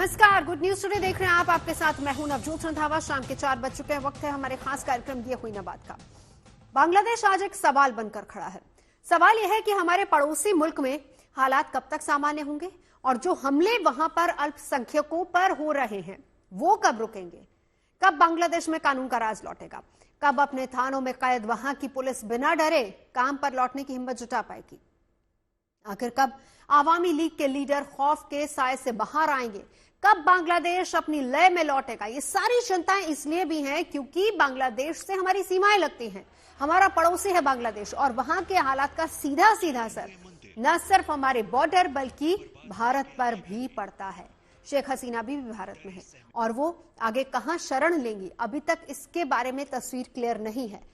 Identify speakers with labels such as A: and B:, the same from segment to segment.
A: नमस्कार, good news today देख रहे हैं आप। आपके साथ मैं हूं नवजोत रंधावा। शाम के 4 बज चुके हैं। वक्त है हमारे खास कार्यक्रम ये हुई ना बात का। बांग्लादेश आज एक सवाल बनकर खड़ा है। सवाल यह है कि हमारे पड़ोसी मुल्क में हालात कब तक सामान्य होंगे और जो हमले वहां पर अल्पसंख्यकों पर हो रहे हैं वो कब रुकेंगे। कब बांग्लादेश में कानून का राज लौटेगा। कब अपने थानों में कैद वहां की पुलिस बिना डरे काम पर लौटने की हिम्मत जुटा पाएगी। आखिर कब आवामी लीग के लीडर खौफ के साए से बाहर आएंगे। कब बांग्लादेश अपनी लय में लौटेगा। ये सारी चिंताएं इसलिए भी हैं क्योंकि बांग्लादेश से हमारी सीमाएं लगती हैं। हमारा पड़ोसी है बांग्लादेश और वहां के हालात का सीधा सीधा असर न सिर्फ हमारे बॉर्डर बल्कि भारत पर भी पड़ता है। शेख हसीना भी भारत में है और वो आगे कहां शरण लेंगी, अभी तक इसके बारे में तस्वीर क्लियर नहीं है।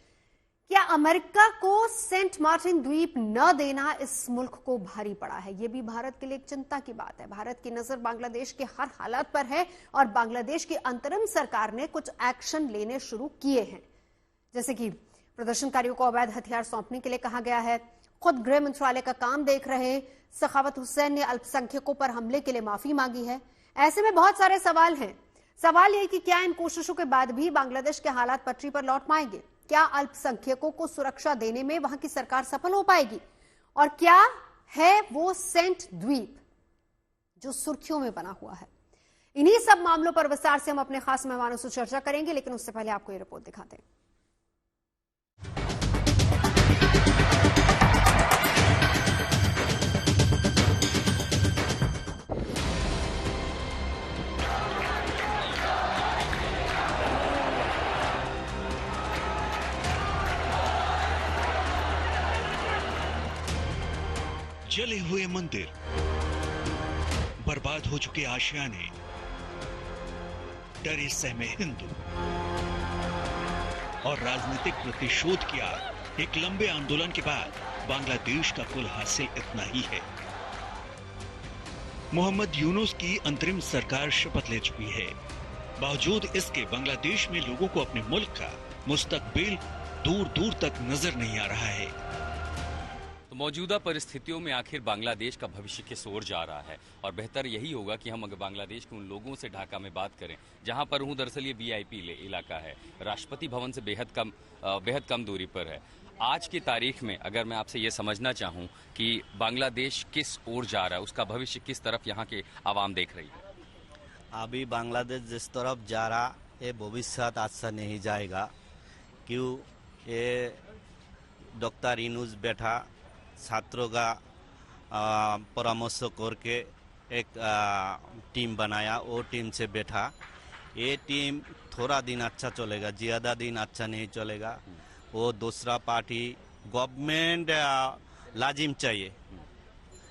A: क्या अमेरिका को सेंट मार्टिन द्वीप न देना इस मुल्क को भारी पड़ा है। यह भी भारत के लिए एक चिंता की बात है। भारत की नजर बांग्लादेश के हर हालात पर है और बांग्लादेश की अंतरिम सरकार ने कुछ एक्शन लेने शुरू किए हैं, जैसे कि प्रदर्शनकारियों को अवैध हथियार सौंपने के लिए कहा गया है। खुद गृह मंत्रालय का काम देख रहे सखावत हुसैन ने अल्पसंख्यकों पर हमले के लिए माफी मांगी है। ऐसे में बहुत सारे सवाल हैं। सवाल यह कि क्या इन कोशिशों के बाद भी बांग्लादेश के हालात पटरी पर लौट पाएंगे। क्या अल्पसंख्यकों को सुरक्षा देने में वहां की सरकार सफल हो पाएगी और क्या है वो सेंट द्वीप जो सुर्खियों में बना हुआ है। इन्हीं सब मामलों पर विस्तार से हम अपने खास मेहमानों से चर्चा करेंगे, लेकिन उससे पहले आपको ये रिपोर्ट दिखाते हैं।
B: जले हुए मंदिर, बर्बाद हो चुके आशियाने, डरे सहमे हिंदू और राजनीतिक प्रतिशोध की आग। एक लंबे आंदोलन के बाद बांग्लादेश का कुल हासिल इतना ही है। मोहम्मद यूनुस की अंतरिम सरकार शपथ ले चुकी है। बावजूद इसके बांग्लादेश में लोगों को अपने मुल्क का मुस्तकबिल दूर दूर तक नजर नहीं आ रहा है।
C: मौजूदा परिस्थितियों में आखिर बांग्लादेश का भविष्य किस ओर जा रहा है और बेहतर यही होगा कि हम अगर बांग्लादेश के उन लोगों से ढाका में बात करें जहां पर हूं। दरअसल ये वीआईपी इलाका है, राष्ट्रपति भवन से बेहद कम दूरी पर है। आज की तारीख में अगर मैं आपसे ये समझना चाहूं कि बांग्लादेश किस ओर जा रहा है, उसका भविष्य किस तरफ यहाँ के आवाम देख रही है।
D: अभी बांग्लादेश जिस तरफ जा रहा है भविष्य अच्छा नहीं जाएगा। क्यों ये डॉक्टर यूनुस बैठा छात्रों का परामर्श करके एक टीम बनाया, वो टीम से बैठा। ये टीम थोड़ा दिन अच्छा चलेगा, ज़्यादा दिन अच्छा नहीं चलेगा। वो दूसरा पार्टी गवर्नमेंट लाजिम चाहिए,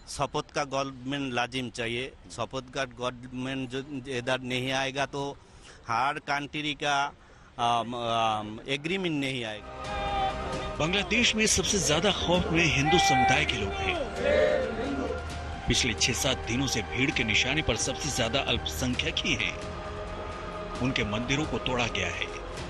D: शपथ का गवर्नमेंट लाजिम चाहिए। शपथ का गवर्नमेंट जो इधर नहीं आएगा तो हर कंट्री का एग्रीमेंट नहीं आएगा।
B: बांग्लादेश में सबसे ज्यादा खौफ में हिंदू समुदाय के लोग हैं। पिछले 6-7 दिनों से भीड़ के निशाने पर सबसे ज्यादा अल्पसंख्यक ही हैं। उनके मंदिरों को तोड़ा गया है,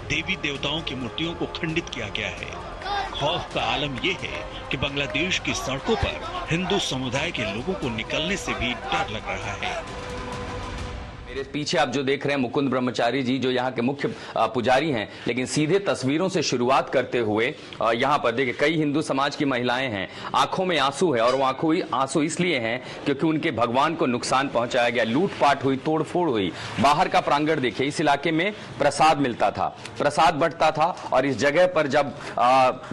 B: देवी देवताओं की मूर्तियों को खंडित किया गया है। खौफ का आलम यह है कि बांग्लादेश की सड़कों पर हिंदू समुदाय के लोगों को निकलने से भी डर लग रहा है।
C: मेरे पीछे आप जो देख रहे हैं मुकुंद ब्रह्मचारी जी, जो यहाँ के मुख्य पुजारी हैं। लेकिन सीधे तस्वीरों से शुरुआत करते हुए यहाँ पर देखिए कई हिंदू समाज की महिलाएं हैं, आंखों में आंसू है और वो आंसू इसलिए हैं क्योंकि उनके भगवान को नुकसान पहुंचाया गया, लूटपाट हुई, तोड़फोड़ हुई। बाहर का प्रांगण देखिए, इस इलाके में प्रसाद मिलता था, प्रसाद बंटता था और इस जगह पर जब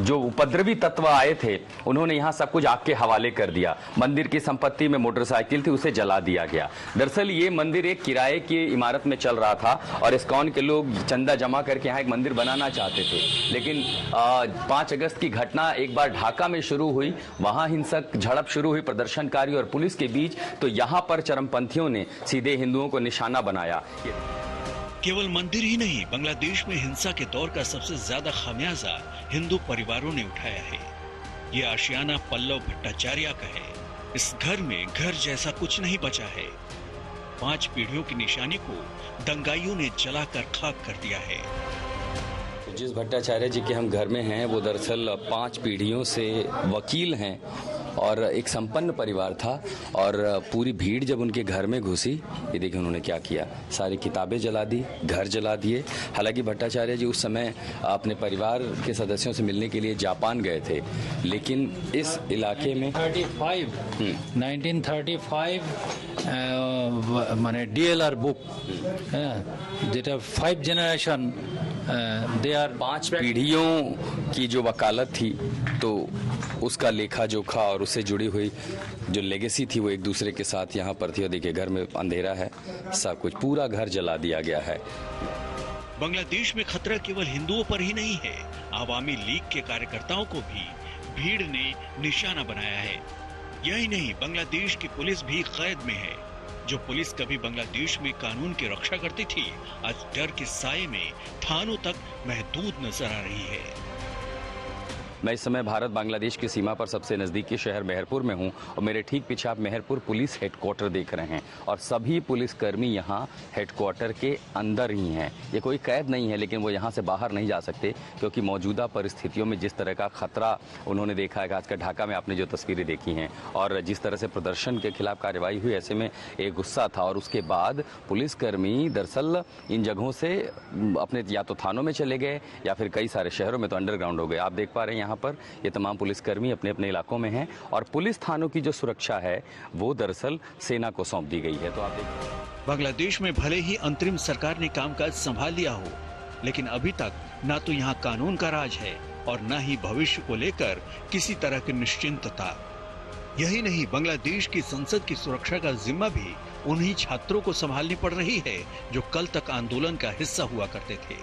C: जो उपद्रवी तत्व आए थे उन्होंने यहाँ सब कुछ आग के हवाले कर दिया। मंदिर की संपत्ति में मोटरसाइकिल थी, उसे जला दिया गया। दरअसल ये मंदिर एक किराए की इमारत में चल रहा था और इस्कॉन के लोग चंदा जमा करके यहाँ एक मंदिर बनाना चाहते थे। लेकिन 5 अगस्त की घटना एक बार ढाका में शुरू हुई, वहां हिंसक झड़प शुरू हुई प्रदर्शनकारी और पुलिस के बीच, तो यहाँ पर चरमपंथियों ने सीधे हिंदुओं को निशाना बनाया।
B: केवल मंदिर ही नहीं, बांग्लादेश में हिंसा के दौर का सबसे ज्यादा खामियाजा हिंदू परिवारों ने उठाया है। ये आशियाना पल्लव भट्टाचार्य का है। इस घर में घर जैसा कुछ नहीं बचा है। 5 पीढ़ियों की निशानी को दंगाइयों ने जलाकर खाक कर दिया है।
C: जिस भट्टाचार्य जी के हम घर में हैं वो दरअसल 5 पीढ़ियों से वकील हैं और एक संपन्न परिवार था। और पूरी भीड़ जब उनके घर में घुसी, ये देखिए उन्होंने क्या किया, सारी किताबें जला दी, घर जला दिए। हालांकि भट्टाचार्य जी उस समय अपने परिवार के सदस्यों से मिलने के लिए जापान गए थे, लेकिन इस इलाके में
E: 1935 মানে ডিএলআর বুক, যেটা 5 জেনারেশন दे आर
C: 5 पीढ़ियों की जो वकालत थी, तो उसका लेखा जोखा और उससे जुड़ी हुई जो लेगेसी थी वो एक दूसरे के साथ यहाँ पर थी। और देखिए घर में अंधेरा है, सब कुछ, पूरा घर जला दिया गया है।
B: बांग्लादेश में खतरा केवल हिंदुओं पर ही नहीं है, आवामी लीग के कार्यकर्ताओं को भी भीड़ ने निशाना बनाया है। यही नहीं, बांग्लादेश की पुलिस भी कैद में है। जो पुलिस कभी बांग्लादेश में कानून की रक्षा करती थी, आज डर के साये में थानों तक महदूद नजर आ रही है।
C: मैं इस समय भारत बांग्लादेश की सीमा पर सबसे नजदीकी शहर मेहरपुर में हूं और मेरे ठीक पीछे आप मेहरपुर पुलिस हेडक्वार्टर देख रहे हैं और सभी पुलिसकर्मी यहां हेडक्वार्टर के अंदर ही हैं। ये कोई कैद नहीं है, लेकिन वो यहां से बाहर नहीं जा सकते क्योंकि मौजूदा परिस्थितियों में जिस तरह का खतरा उन्होंने देखा है। खासकर ढाका में आपने जो तस्वीरें देखी हैं और जिस तरह से प्रदर्शन के खिलाफ कार्रवाई हुई, ऐसे में एक गुस्सा था। और उसके बाद पुलिसकर्मी दरअसल इन जगहों से अपने या तो थानों में चले गए या फिर कई सारे शहरों में तो अंडरग्राउंड हो गए। आप देख पा रहे हैं यहाँ पर ये तमाम पुलिसकर्मी अपने अपने इलाकों में हैं और पुलिस थानों की जो सुरक्षा है वो दरअसल सेना को सौंप दी गई है। तो आप देखिए,
B: बांग्लादेश में भले ही अंतरिम सरकार ने कामकाज संभाल लिया हो, लेकिन अभी तक ना तो यहाँ कानून का राज है और न ही भविष्य को लेकर किसी तरह की निश्चिंतता। यही नहीं, बांग्लादेश की संसद की सुरक्षा का जिम्मा भी उन्हीं छात्रों को संभालनी पड़ रही है जो कल तक आंदोलन का हिस्सा हुआ करते थे।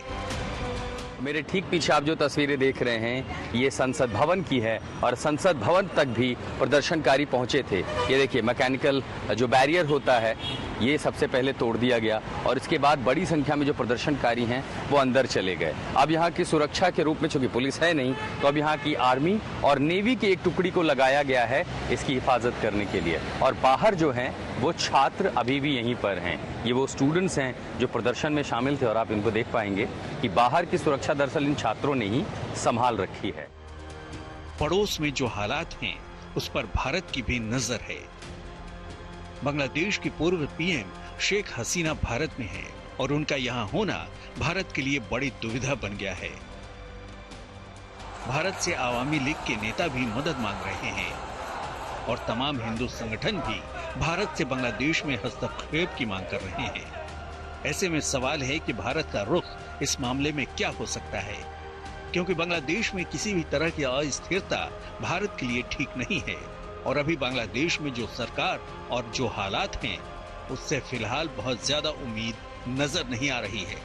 C: मेरे ठीक पीछे आप जो तस्वीरें देख रहे हैं ये संसद भवन की है और संसद भवन तक भी प्रदर्शनकारी पहुंचे थे। ये देखिए मैकेनिकल जो बैरियर होता है ये सबसे पहले तोड़ दिया गया और इसके बाद बड़ी संख्या में जो प्रदर्शनकारी हैं वो अंदर चले गए। अब यहाँ की सुरक्षा के रूप में चूंकि पुलिस है नहीं, तो अब यहाँ की आर्मी और नेवी की एक टुकड़ी को लगाया गया है इसकी हिफाजत करने के लिए। और बाहर जो हैं वो छात्र अभी भी यहीं पर हैं। ये वो स्टूडेंट्स हैं जो प्रदर्शन में शामिल थे और आप इनको देख पाएंगे कि बाहर की सुरक्षा दरअसल इन छात्रों ने ही संभाल रखी है।
B: पड़ोस में जो हालात हैं उस पर भारत की भी नजर है। बांग्लादेश की पूर्व पीएम शेख हसीना भारत में है और उनका यहाँ होना भारत के लिए बड़ी दुविधा बन गया है। भारत से आवामी लीग के नेता भी मदद मांग रहे हैं और तमाम हिंदू संगठन भी भारत से बांग्लादेश में हस्तक्षेप की मांग कर रहे हैं। ऐसे में सवाल है कि भारत का रुख इस मामले में क्या हो सकता है, क्योंकि बांग्लादेश में किसी भी तरह की अस्थिरता भारत के लिए ठीक नहीं है और अभी बांग्लादेश में जो सरकार और जो हालात हैं उससे फिलहाल बहुत ज्यादा उम्मीद नजर नहीं आ रही है।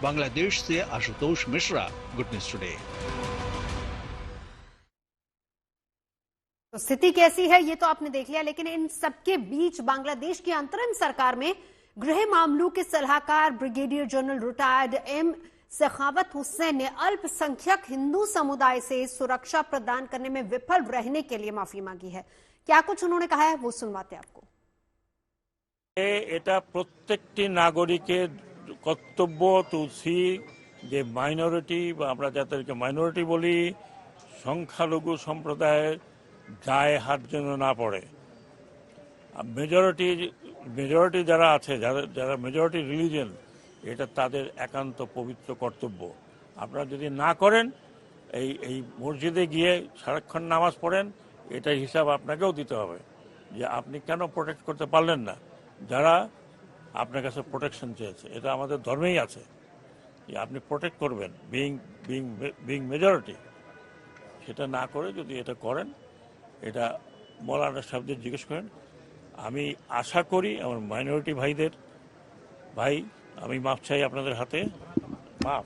B: बांग्लादेश से Ashutosh Mishra, good news today.
A: तो स्थिति कैसी है ये तो आपने देख लिया, लेकिन इन सबके बीच बांग्लादेश की अंतरिम सरकार में गृह मामलों के सलाहकार brigadier general retired M Sakhawat Hussain ने अल्पसंख्यक हिंदू समुदाय से सुरक्षा प्रदान करने में विफल रहने के लिए माफी मांगी है। क्या कुछ उन्होंने कहा है वो सुनवाते आपको।
F: এটা প্রত্যেকটি নাগরিকের কর্তব্য তুলসী যে মাইনরিটি বা আমরা যাদেরকে মাইনরিটি বলি সংখ্যালঘু সম্প্রদায়ের গায়ে হাত যেন না পড়ে। মেজরিটি যারা আছে যারা মেজরিটি রিলিজিয়ন এটা তাদের একান্ত পবিত্র কর্তব্য। আপনারা যদি না করেন এই মসজিদে গিয়ে সারাক্ষণ নামাজ পড়েন, এটার হিসাব আপনাকেও দিতে হবে যে আপনি কেন প্রোটেক্ট করতে পারলেন না যারা আপনার কাছে প্রোটেকশন চেয়েছে। এটা আমাদের ধর্মেই আছে যে আপনি প্রোটেক্ট করবেন বিং মেজরিটি। সেটা না করে যদি এটা করেন, এটা মৌলানা সাহেবদের জিজ্ঞেস করেন। আমি আশা করি আমার মাইনরিটি ভাইদের আমি মাफ চাই আপনাদের হাতে माफ।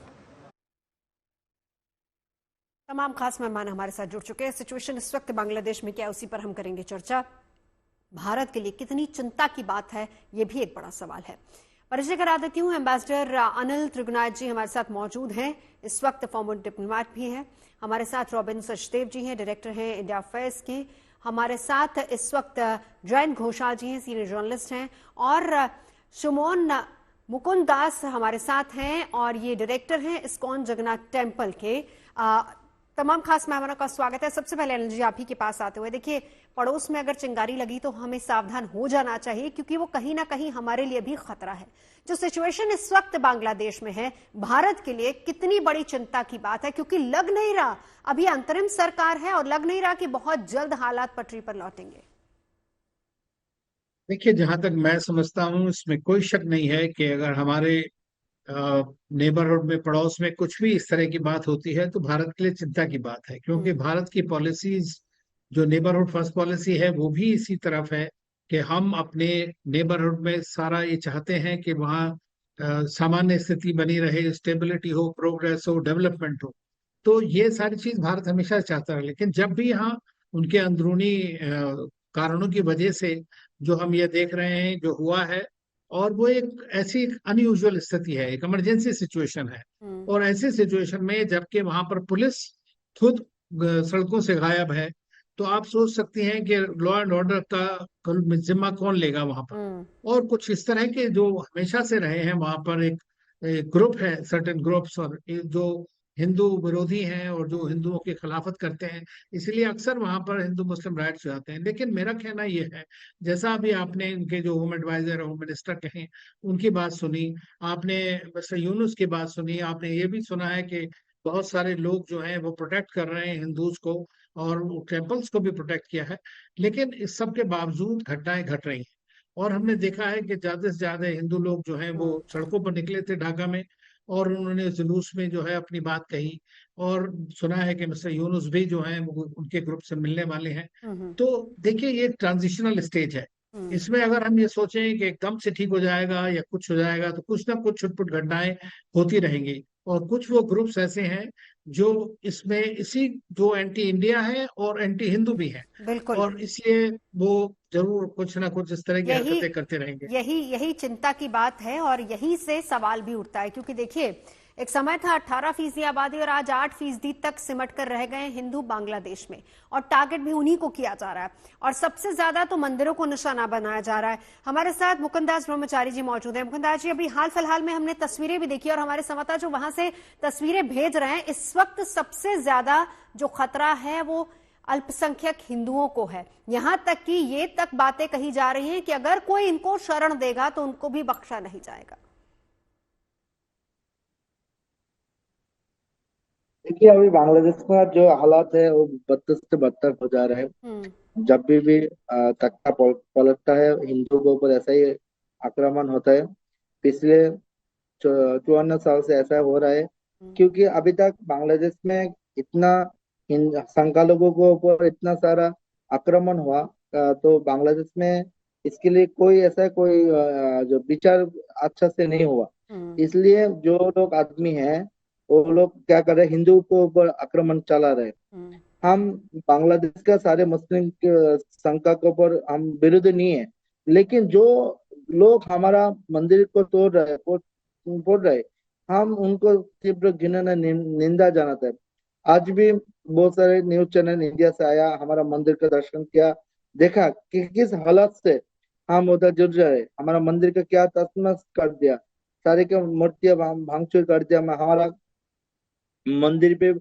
A: तमाम खास मेहमान हमारे साथ जुड़ चुके हैं। सिचुएशन इस वक्त बांग्लादेश में क्या है उसी पर हम करेंगे चर्चा। भारत के लिए कितनी चिंता की बात है ये भी एक बड़ा सवाल है। परिचय करा देती हूँ, एम्बेसडर अनिल त्रिगुनाथ जी हमारे साथ मौजूद हैं। इस वक्त फॉर्मर डिप्लोमेट भी हैं। हमारे साथ रॉबिन सचदेव जी हैं, डायरेक्टर हैं इंडिया अफेयर्स के। हमारे साथ इस वक्त जयंत घोषाल जी हैं, सीनियर जर्नलिस्ट हैं। और सुमोन मुकुंद दास हमारे साथ हैं और ये डायरेक्टर हैं इस्कॉन जगन्नाथ टेम्पल के। तमाम खास मेहमानों का स्वागत है। सबसे पहले अनिल जी, आप ही के पास आते हुए, देखिए पड़ोस में अगर चिंगारी लगी तो हमें सावधान हो जाना चाहिए, क्योंकि वो कहीं ना कहीं हमारे लिए भी खतरा है। जो सिचुएशन इस वक्त बांग्लादेश में है, भारत के लिए कितनी बड़ी चिंता की बात है, क्योंकि लग नहीं रहा अभी अंतरिम सरकार है और लग नहीं रहा कि बहुत जल्द हालात पटरी पर लौटेंगे।
G: देखिए, जहां तक मैं समझता हूँ इसमें कोई शक नहीं है कि अगर हमारे नेबरहुड में, पड़ोस में कुछ भी इस तरह की बात होती है तो भारत के लिए चिंता की बात है, क्योंकि भारत की पॉलिसीज, जो नेबरहुड फर्स्ट पॉलिसी है, वो भी इसी तरफ है कि हम अपने नेबरहुड में सारा ये चाहते हैं कि वहाँ सामान्य स्थिति बनी रहे, स्टेबिलिटी हो, प्रोग्रेस हो, डेवलपमेंट हो। तो ये सारी चीज भारत हमेशा चाहता है, लेकिन जब भी यहाँ उनके अंदरूनी कारणों की वजह से जो हम ये देख रहे हैं जो हुआ है, और वो एक ऐसी अनयूजुअल स्थिति है, एक इमरजेंसी सिचुएशन है। और ऐसी सिचुएशन में जबकि वहां पर पुलिस खुद सड़कों से गायब है, तो आप सोच सकती हैं कि लॉ एंड ऑर्डर का जिम्मा कौन लेगा वहां पर। और कुछ इस तरह के जो हमेशा से रहे हैं वहां पर, एक ग्रुप है, सर्टेन ग्रुप्स, और जो हिंदू विरोधी हैं और जो हिंदुओं की खिलाफत करते हैं, इसलिए अक्सर वहां पर हिंदू मुस्लिम राइट्स हो जाते हैं। लेकिन मेरा कहना यह है, जैसा अभी आपने इनके जो होम एडवाइजर, होम मिनिस्टर कहें, उनकी बात सुनी, आपने मिस्टर यूनुस की बात सुनी, आपने ये भी सुना है कि बहुत सारे लोग जो हैं वो प्रोटेक्ट कर रहे हैं हिंदूज को, और टेम्पल्स को भी प्रोटेक्ट किया है। लेकिन इस सब के बावजूद घटनाएं घट रही हैं, और हमने देखा है कि ज्यादा से ज्यादा हिंदू लोग जो हैं वो सड़कों पर निकले थे ढाका में, और उन्होंने जुलूस में जो है अपनी बात कही। और सुना है कि मिस्टर यूनुस भी जो है वो उनके ग्रुप से मिलने वाले हैं। तो देखिए, ये ट्रांजिशनल स्टेज है। इसमें अगर हम ये सोचें कि एकदम से ठीक हो जाएगा या कुछ हो जाएगा, तो कुछ ना कुछ छुटपुट घटनाएं होती रहेंगी। और कुछ वो ग्रुप्स ऐसे हैं जो इसमें इसी जो एंटी इंडिया है और एंटी हिंदू भी है,
A: बिल्कुल।
G: और इसलिए वो जरूर कुछ ना कुछ इस तरह की
A: यही
G: हरकतें करते रहेंगे।
A: यही यही चिंता की बात है, और यहीं से सवाल भी उठता है, क्योंकि देखिए एक समय था 18% आबादी और आज 8% तक सिमट कर रह गए हिंदू बांग्लादेश में, और टारगेट भी उन्हीं को किया जा रहा है, और सबसे ज्यादा तो मंदिरों को निशाना बनाया जा रहा है। हमारे साथ मुकुंदास ब्रह्मचारी जी मौजूद हैं। मुकुंदास जी, अभी हाल फिलहाल में हमने तस्वीरें भी देखी, और हमारे संवाददाता जो वहां से तस्वीरें भेज रहे हैं, इस वक्त सबसे ज्यादा जो खतरा है वो अल्पसंख्यक हिंदुओं को है। यहां तक कि ये तक बातें कही जा रही हैं कि अगर कोई इनको शरण देगा तो उनको भी बख्शा नहीं जाएगा।
H: देखिए, अभी बांग्लादेश का जो हालात है वो बदतर से बदतर हो जा रहा है। जब भी तख्ता पलटता है, हिंदुओं के ऊपर ऐसा ही आक्रमण होता है। पिछले 54 साल से ऐसा हो रहा है, क्योंकि अभी तक बांग्लादेश में इतना संख्यालघुओं के ऊपर इतना सारा आक्रमण हुआ, तो बांग्लादेश में इसके लिए कोई जो विचार अच्छा से नहीं हुआ। इसलिए जो लोग आदमी हैं वो लोग क्या कर रहे हैं, हिंदू के ऊपर आक्रमण चला रहे। हम बांग्लादेश का सारे मुस्लिम संख्या के ऊपर हम विरुद्ध नहीं है, लेकिन जो लोग हमारा मंदिर को तोड़ रहे, हम उनको तीव्र घृणा निंदा जनाते हैं। आज भी बहुत सारे न्यूज चैनल इंडिया से आया, हमारा मंदिर का दर्शन किया, देखा कि किस हालत से हम उधर जुड़ रहे। हमारा मंदिर का क्या तहस कर दिया, सारे के मूर्तियां भांगचूर कर दिया। हमारा मंदिर पे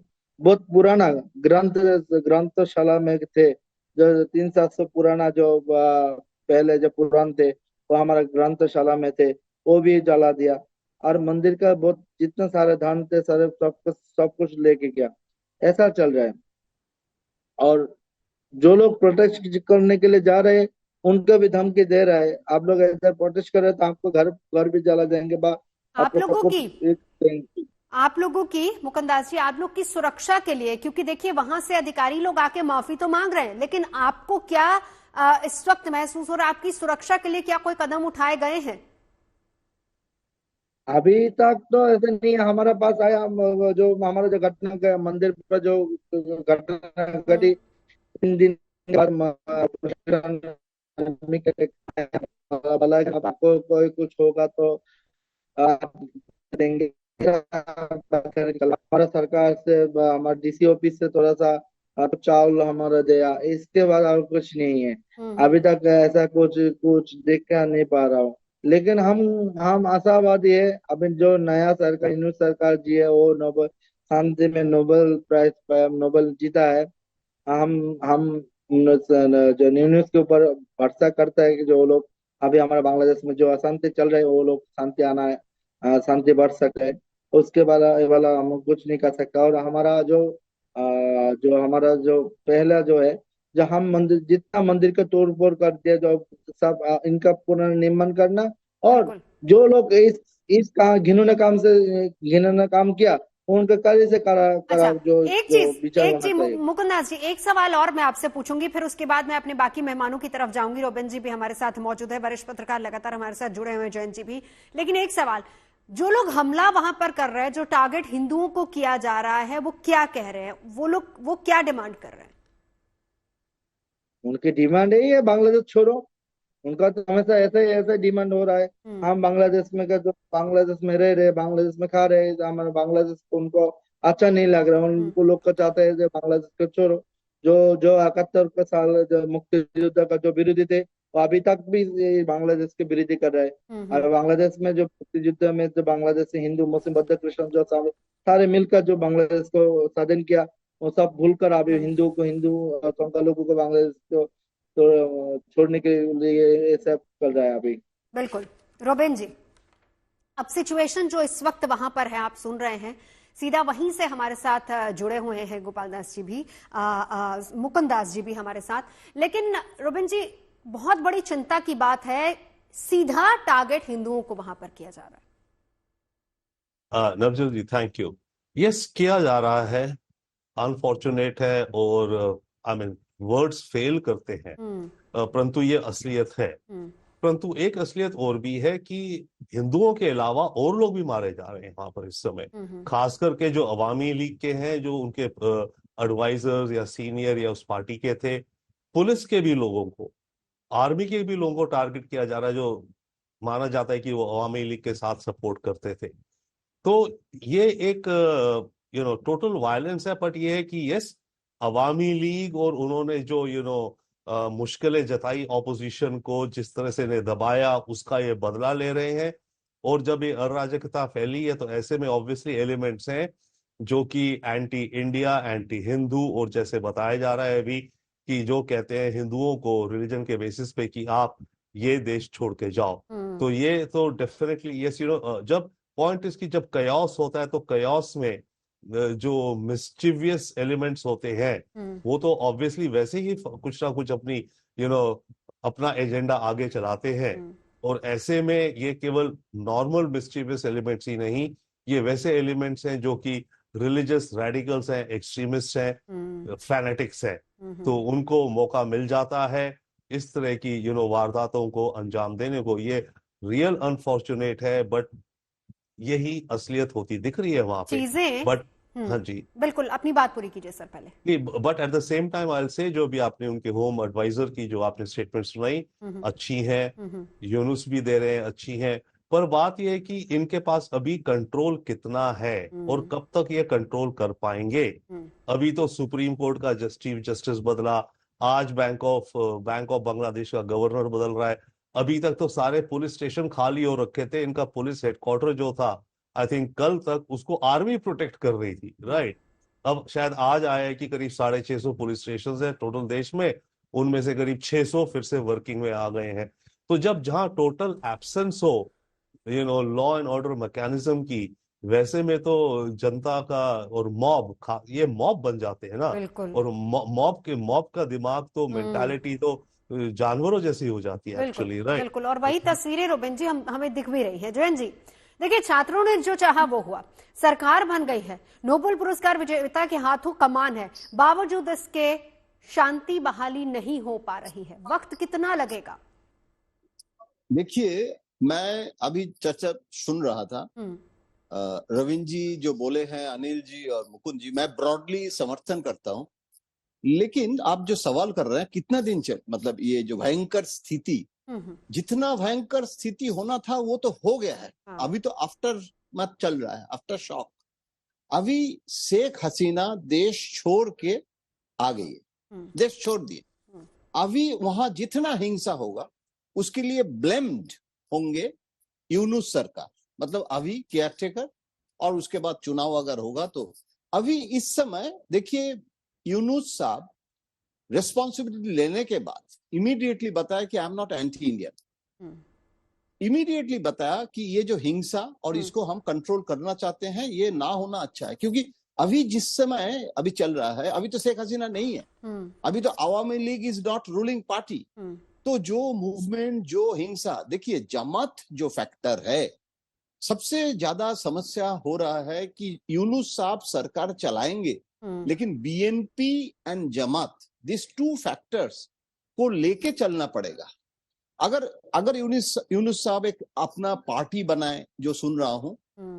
H: बहुत पुराना ग्रंथशाला में थे, जो 300-700 पुराना जो पहले जो पुराण थे वो हमारा ग्रंथशाला में थे, वो भी जला दिया। और मंदिर का बहुत जितने सारे धन थे सारे सब कुछ लेके गया। ऐसा चल रहा है। और जो लोग प्रोटेस्ट करने के लिए जा रहे हैं उनको भी धमकी दे रहा है, आप लोग इधर प्रोटेस्ट कर रहे हैं तो आपको घर भी जला देंगे,
A: आप लोगों की मुकुंदास जी, आप लोग की सुरक्षा के लिए, क्योंकि देखिए वहां से अधिकारी लोग आके माफी तो मांग रहे हैं, लेकिन आपको क्या इस वक्त महसूस हो रहा है, आपकी सुरक्षा के लिए क्या कोई कदम उठाए गए हैं?
H: अभी तक तो ऐसे नहीं है। हमारा पास आया जो हमारा जो घटना का मंदिर पर जो घटना घटी 3 दिन आपको कोई कुछ होगा तो देंगे। हमारा सरकार से, हमारे डीसी ऑफिस से थोड़ा सा चावल हमारा दिया, इसके बाद और कुछ नहीं है। अभी तक ऐसा कुछ देखा नहीं पा रहा हूँ। लेकिन हम आशावादी है, अभी जो नया सरकार, न्यू सरकार जी है वो शांति में नोबेल प्राइज नोबेल जीता है। हम जो न्यूज के ऊपर भरोसा करता है कि जो लोग अभी हमारे बांग्लादेश में जो अशांति चल रही है वो लोग शांति आना है, शांति बढ़ सके। उसके बाद ये वाला हम कुछ नहीं कर सकता। और हमारा हमारा जो पहला जो है, जो हम मंदिर जितना मंदिर का तोड़ फोड़ कर दिया, जो सब इनका पुनर्निर्माण करना। और
A: बिल्कुल।
H: जो लोग इस घिनौना काम किया, उनका कार्य से
A: अच्छा,
H: जो विचार
A: एक
H: होना
A: चीज
H: चाहिए।
A: मुकुंद जी, एक सवाल और मैं आपसे पूछूंगी, फिर उसके बाद मैं अपने बाकी मेहमानों की तरफ जाऊंगी। रोबिन जी भी हमारे साथ मौजूद है, वरिष्ठ पत्रकार लगातार हमारे साथ जुड़े हुए हैं, जयंत जी भी। लेकिन एक सवाल, जो लोग हमला वहां पर कर रहे हैं, जो टारगेट हिंदुओं को किया जा रहा है, वो क्या कह रहे हैं? वो क्या डिमांड कर रहे हैं?
H: उनकी डिमांड यही है, बांग्लादेश छोड़ो। उनका तो हमेशा ऐसा ही डिमांड हो रहा है। हम बांग्लादेश में बांग्लादेश में रह रहे, बांग्लादेश में खा रहे, हमारे बांग्लादेश को उनको अच्छा नहीं लग रहा। उनको लोग को चाहते हैं जो बांग्लादेश को छोड़ो। जो जो 71 के साल जो मुक्ति युद्ध का जो विरोधी थे, वो अभी तक भी ये बांग्लादेश के विरोधी कर रहे हैं। और बांग्लादेश में जो मुक्ति युद्ध में जो बांग्लादेशी हिंदू मुस्लिम बौद्ध क्रिश्चियन जो सारे मिलकर जो बांग्लादेश को स्वाधीन किया, वो सब भूलकर अभी हिंदू और संख्या लोगों को बांग्लादेश को तो छोड़ने के लिए ये सब कर रहा है अभी।
A: बिल्कुल। रोबिन जी, अब सिचुएशन जो इस वक्त वहां पर है आप सुन रहे हैं, सीधा वहीं से हमारे साथ जुड़े हुए हैं गोपाल दास जी भी, मुकुंद दास जी भी हमारे साथ। लेकिन रोबिन जी, बहुत बड़ी चिंता की बात है, सीधा टारगेट हिंदुओं को वहां पर किया जा रहा है।
I: नवजोत जी, थैंक यू। यस, किया जा रहा है, अनफॉर्चुनेट है, और आई मीन वर्ड्स फेल करते हैं, परंतु ये असलियत है। परंतु एक असलियत और भी है कि हिंदुओं के अलावा और लोग भी मारे जा रहे हैं वहां पर इस समय। खास करके जो अवामी लीग के हैं, जो उनके एडवाइजर्स या सीनियर या उस पार्टी के थे, पुलिस के भी लोगों को, आर्मी के भी लोगों को टारगेट किया जा रहा है, जो माना जाता है कि वो अवामी लीग के साथ सपोर्ट करते थे। तो ये एक टोटल वायलेंस है। बट ये है कि यस, अवामी लीग और उन्होंने जो मुश्किलें जताई ऑपोजिशन को, जिस तरह से ने दबाया, उसका ये बदला ले रहे हैं। और जब ये अराजकता फैली है, तो ऐसे में ऑब्वियसली एलिमेंट्स हैं जो कि एंटी इंडिया, एंटी हिंदू, और जैसे बताया जा रहा है अभी कि जो कहते हैं हिंदुओं को रिलीजन के बेसिस पे कि आप ये देश छोड़ के जाओ। तो ये तो डेफिनेटली यस, जब पॉइंट इसकी, जब कयास होता है, तो कयास में जो मिस्चिवियस एलिमेंट्स होते हैं, वो तो ऑब्वियसली वैसे ही कुछ ना कुछ अपनी अपना एजेंडा आगे चलाते हैं। और ऐसे में ये केवल नॉर्मल मिस्चिवियस एलिमेंट्स ही नहीं, ये वैसे एलिमेंट्स हैं जो कि रिलीजियस रेडिकल्स हैं, एक्सट्रीमिस्ट हैं, फैनेटिक्स हैं। तो उनको मौका मिल जाता है इस तरह की वारदातों को अंजाम देने को। ये रियल अनफॉर्चुनेट है, बट यही असलियत होती दिख रही है वहां पे।
A: चीजें
I: बट हाँ जी,
A: बिल्कुल, अपनी बात पूरी कीजिए सर पहले।
I: But at the same time I will say, जो भी आपने उनके होम एडवाइजर की जो आपने स्टेटमेंट सुनाई, अच्छी हैं, यूनुस भी दे रहे हैं, अच्छी हैं। पर बात यह है कि इनके पास अभी कंट्रोल कितना है और कब तक ये कंट्रोल कर पाएंगे। अभी तो सुप्रीम कोर्ट का चीफ जस्टिस बदला, आज बैंक ऑफ बांग्लादेश का गवर्नर बदल रहा है। अभी तक तो सारे पुलिस स्टेशन खाली हो रखे थे। इनका पुलिस हेडक्वार्टर जो था, आई थिंक कल तक उसको आर्मी प्रोटेक्ट कर रही थी, राइट। अब शायद आज आया है कि करीब 650 पुलिस स्टेशन है टोटल देश में, उनमें से करीब 600 फिर से वर्किंग में आ गए हैं। तो जब जहां टोटल एब्सेंस हो लॉ एंड ऑर्डर मैकेनिज्म की, वैसे में तो जनता का और ये मॉब बन जाते हैं ना। और मॉब का दिमाग तो मेंटालिटी तो जानवरों जैसी हो जाती है एक्चुअली, राइट।
A: बिल्कुल, और वही तस्वीरें रोबिन जी हमें दिख भी रही है। जयंत जी, देखिए, छात्रों ने जो चाहा वो हुआ, सरकार बन गई है, नोबेल पुरस्कार विजेता के हाथों कमान है, बावजूद इसके शांति बहाली नहीं हो पा रही है। वक्त कितना लगेगा?
J: देखिए, मैं अभी चर्चा सुन रहा था, रविंद्र जी जो बोले हैं, अनिल जी और मुकुंद जी, मैं ब्रॉडली समर्थन करता हूं। लेकिन आप जो सवाल कर रहे हैं, कितना दिन मतलब ये जो भयंकर स्थिति, जितना भयंकर स्थिति होना था वो तो हो गया है। अभी तो आफ्टर मत चल रहा है, आफ्टर शॉक। अभी शेख हसीना देश छोड़ के आ गई है, देश छोड़ दिए। अभी वहां जितना हिंसा होगा उसके लिए ब्लेम्ड होंगे यूनुस सरकार, मतलब अभी केयरटेकर, और उसके बाद चुनाव अगर होगा तो अभी इस समय देखिए यूनुस साहब रिस्पॉन्सिबिलिटी लेने के बाद इमीडिएटली बताया कि I am not anti Indian, immediately बताया कि ये जो हिंसा और इसको हम कंट्रोल करना चाहते हैं, ये ना होना अच्छा है, क्योंकि अभी जिस समय अभी चल रहा है, अभी तो शेख हसीना नहीं है, अभी तो Awami League is not ruling party. तो जो मूवमेंट, जो हिंसा, देखिए जमात जो फैक्टर है, सबसे ज्यादा समस्या हो रहा है कि यूनुस साहब सरकार चलाएंगे, लेकिन BNP and Jamaat, this two factors को लेके चलना पड़ेगा। अगर यूनुस साहब एक अपना पार्टी बनाए, जो सुन रहा हूं,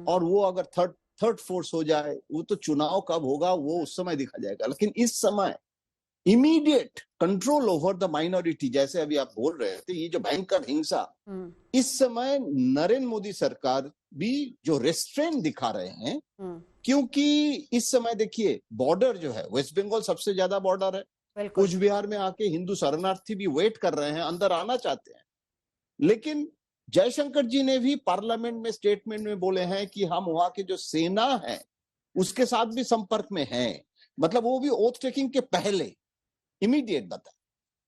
J: और वो अगर थर्ड फोर्स हो जाए, वो तो चुनाव कब होगा वो उस समय दिखा जाएगा। लेकिन इस समय immediate control over the minority, जैसे अभी आप बोल रहे थे, ये जो भयंकर हिंसा, इस समय नरेंद्र मोदी सरकार भी जो रेस्ट्रेंट दिखा रहे हैं, क्योंकि इस समय देखिए बॉर्डर जो है, वेस्ट बंगाल सबसे ज्यादा बॉर्डर है, कुछ बिहार में आके हिंदू शरणार्थी भी वेट कर रहे हैं, अंदर आना चाहते हैं। लेकिन जयशंकर जी ने भी पार्लियामेंट में स्टेटमेंट में बोले हैं कि हम वहां के जो सेना है उसके साथ भी संपर्क में हैं, मतलब वो भी ओथ टेकिंग के पहले इमीडिएट बता।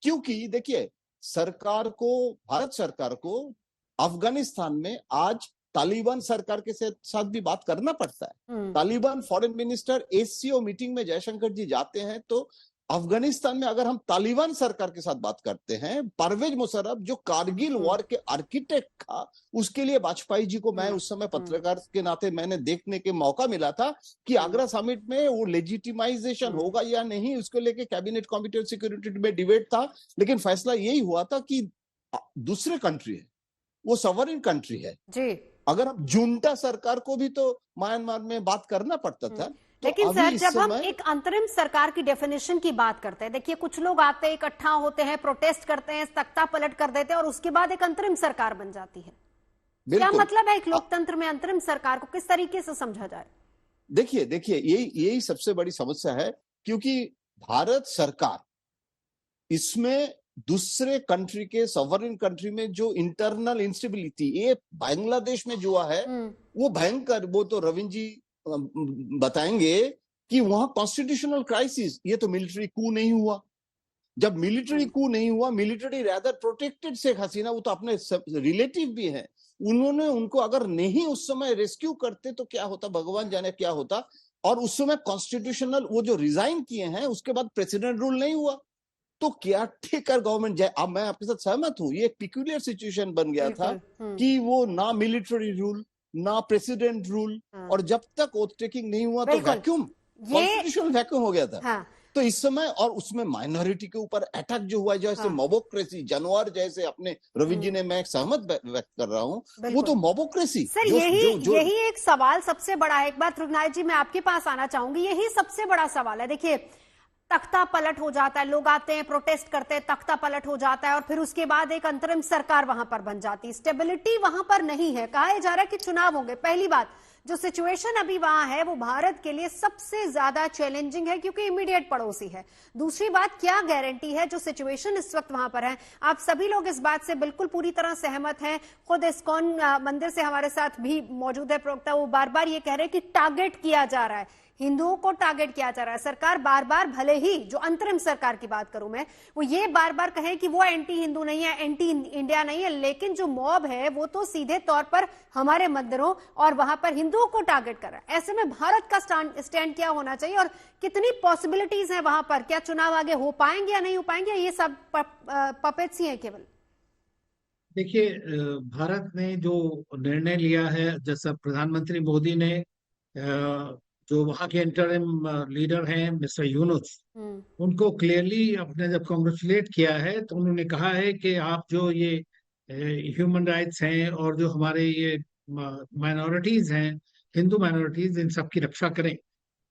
J: क्योंकि देखिए सरकार को, भारत सरकार को अफगानिस्तान में आज तालिबान सरकार के साथ भी बात करना पड़ता है। Taliban foreign minister SCO meeting में जयशंकर जी जाते हैं, तो अफगानिस्तान में अगर हम तालिबान सरकार के साथ बात करते हैं, परवेज मुशर्रफ जो कारगिल वॉर के आर्किटेक्ट था, उसके लिए वाजपेयी जी को मैं उस समय पत्रकार के नाते मैंने देखने के मौका मिला था कि आगरा समिट में वो लेजिटिमाइजेशन होगा या नहीं, उसको लेके कैबिनेट कमिटी ऑफ सिक्योरिटी में डिबेट था, लेकिन फैसला यही हुआ था कि दूसरे कंट्री है, वो सॉवरेन कंट्री है जी। अगर हम जुंटा सरकार को भी तो म्यांमार में बात करना पड़ता था। तो
A: लेकिन सर, जब हम एक अंतरिम सरकार की डेफिनेशन की बात करते हैं, देखिए कुछ लोग आते हैं, इकट्ठा होते हैं, प्रोटेस्ट करते हैं, तख्ता पलट कर देते हैं और उसके बाद एक अंतरिम सरकार बन जाती है। क्या मतलब है एक लोकतंत्र में अंतरिम सरकार को किस तरीके से समझा जाए?
J: देखिए यही सबसे बड़ी समस्या है, क्योंकि भारत सरकार इसमें दूसरे कंट्री के, सॉवरेन कंट्री में जो इंटरनल इंस्टेबिलिटी ये बांग्लादेश में जो है वो भयंकर, वो तो रविंद्र जी बताएंगे कि वहां कॉन्स्टिट्यूशनल क्राइसिस, ये तो मिलिट्री कू नहीं हुआ। जब मिलिट्री कू नहीं हुआ, military rather protected Sheikh Hasina, वो तो अपने रिलेटिव भी हैं, उन्होंने उनको अगर नहीं उस समय रेस्क्यू करते तो क्या होता, भगवान जाने क्या होता। और उस समय कॉन्स्टिट्यूशनल वो जो रिजाइन किए हैं, उसके बाद प्रेसिडेंट रूल नहीं हुआ, तो क्या ठेकर गवर्नमेंट जाए। अब मैं आपके साथ सहमत हूं, ये एक पिक्यूलियर सिचुएशन बन गया था कि वो ना मिलिट्री रूल ना प्रेसिडेंट रूल, और जब तक ओथ टेकिंग नहीं हुआ तो वैक्यूम, कॉन्स्टिट्यूशनल वैक्यूम हो गया था। हाँ। तो इस समय और उसमें माइनॉरिटी के ऊपर अटैक जो हुआ, जैसे मोबोक्रेसी, जानवर जैसे, अपने रविंद्र जी ने, मैं सहमत व्यक्त कर रहा हूँ, वो तो मोबोक्रेसी।
A: सर यही एक सवाल सबसे बड़ा है। एक बात रुगनाथ जी मैं आपके पास आना चाहूंगी, यही सबसे बड़ा सवाल है। देखिए तख्ता पलट हो जाता है, लोग आते हैं, प्रोटेस्ट करते हैं, तख्ता पलट हो जाता है और फिर उसके बाद एक अंतरिम सरकार वहां पर बन जाती है। स्टेबिलिटी वहां पर नहीं है। कहा जा रहा है कि चुनाव होंगे। पहली बात, जो सिचुएशन अभी वहां है वो भारत के लिए सबसे ज्यादा चैलेंजिंग है क्योंकि इमीडिएट पड़ोसी है। दूसरी बात, क्या गारंटी है जो सिचुएशन इस वक्त वहां पर है, आप सभी लोग इस बात से बिल्कुल पूरी तरह सहमत हैं। खुद इस्कॉन मंदिर से हमारे साथ भी मौजूद है प्रवक्ता, वो बार बार ये कह रहे हैं कि टारगेट किया जा रहा है, हिंदुओं को टारगेट किया जा रहा है। सरकार बार बार, भले ही जो अंतरिम सरकार की बात करूं मैं, वो ये बार बार कहे कि वो एंटी हिंदू नहीं है, एंटी इंडिया नहीं है, लेकिन जो मॉब है वो तो सीधे तौर पर हमारे मंदिरों और वहां पर हिंदुओं को टारगेट कर रहा है। ऐसे में भारत का स्टैंड क्या होना चाहिए और कितनी पॉसिबिलिटीज है वहां पर? क्या चुनाव आगे हो पाएंगे या नहीं हो पाएंगे? ये सब पपेट्स ही है केवल।
G: देखिए भारत ने जो निर्णय लिया है, जैसा प्रधानमंत्री मोदी ने, जो वहाँ के इंटरिम लीडर हैं मिस्टर यूनुस, उनको क्लियरली अपने जब कॉन्ग्रेचुलेट किया है, तो उन्होंने कहा है कि आप जो ये ह्यूमन राइट्स हैं और जो हमारे ये माइनॉरिटीज हैं, हिंदू माइनॉरिटीज, इन सब की रक्षा करें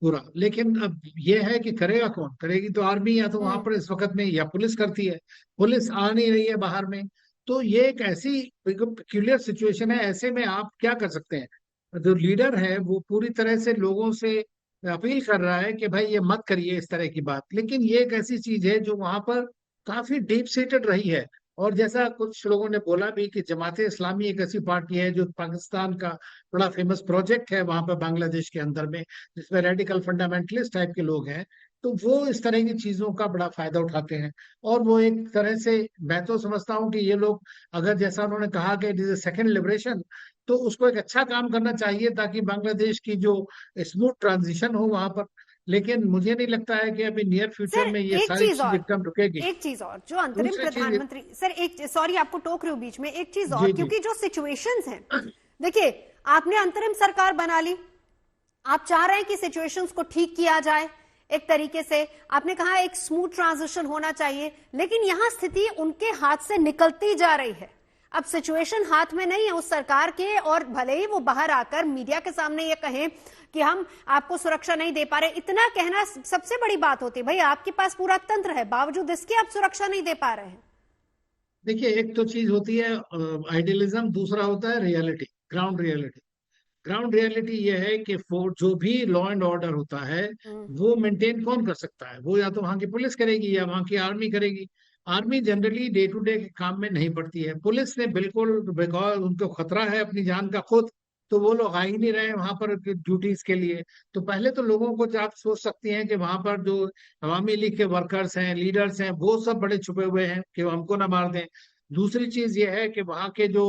G: पूरा। लेकिन अब ये है कि करेगा कौन? करेगी तो आर्मी, या तो वहां पर इस वक्त में या पुलिस करती है। पुलिस आ नहीं रही है बाहर में, तो ये एक ऐसी पेक्यूलियर सिचुएशन है। ऐसे में आप क्या कर सकते हैं? जो लीडर है वो पूरी तरह से लोगों से अपील कर रहा है कि भाई ये मत करिए इस तरह की बात, लेकिन ये एक ऐसी चीज है जो वहां पर काफी डीप सीटेड रही है और जैसा कुछ लोगों ने बोला भी कि जमाते इस्लामी एक ऐसी पार्टी है जो पाकिस्तान का बड़ा फेमस प्रोजेक्ट है वहां पर बांग्लादेश के अंदर में, जिसमें रेडिकल फंडामेंटलिस्ट टाइप के लोग हैं, तो वो इस तरह की चीजों का बड़ा फायदा उठाते हैं। और वो एक तरह से, मैं तो समझता हूँ कि ये लोग, अगर जैसा उन्होंने कहा कि इट इज सेकेंड लिबरेशन, तो उसको एक अच्छा काम करना चाहिए ताकि बांग्लादेश की जो स्मूथ ट्रांजिशन हो वहां पर। लेकिन मुझे नहीं लगता है कि अभी नियर फ्यूचर में ये सारी चीज एकदम रुकेगी।
A: एक चीज और, जो अंतरिम प्रधानमंत्री, सर एक, सॉरी आपको टोक रही हूँ बीच में, एक चीज और, क्योंकि जो सिचुएशंस हैं, देखिए आपने अंतरिम सरकार बना ली, आप चाह रहे हैं कि सिचुएशंस को ठीक किया जाए एक तरीके से, आपने कहा एक स्मूथ ट्रांजिशन होना चाहिए, लेकिन यहां स्थिति उनके हाथ से निकलती जा रही है। अब सिचुएशन हाथ में नहीं है उस सरकार के, और भले ही वो बाहर आकर मीडिया के सामने ये कहें कि हम आपको सुरक्षा नहीं दे पा रहे, इतना कहना सबसे बड़ी बात होती है। भाई आपके पास पूरा तंत्र है, बावजूद इसके आप सुरक्षा नहीं दे पा रहे हैं।
G: देखिए, एक तो चीज होती है आइडियलिज्म, दूसरा होता है reality, ground reality. Ground reality ये है कि जो भी लॉ एंड ऑर्डर होता है वो मेंटेन कौन कर सकता है? वो या तो वहां की पुलिस करेगी या वहां की आर्मी करेगी। Army generally day to day के काम में नहीं पड़ती है। पुलिस ने बिल्कुल, बिकॉज उनको खतरा है अपनी जान का खुद, तो वो लोग आ ही नहीं रहे वहां पर ड्यूटीज के लिए। तो पहले तो लोगों को, आप सोच सकती हैं कि वहां पर जो अवामी लीग के वर्कर्स हैं, लीडर्स हैं, वो सब बड़े छुपे हुए हैं कि वो हमको ना मार दें। दूसरी चीज ये है कि वहां के जो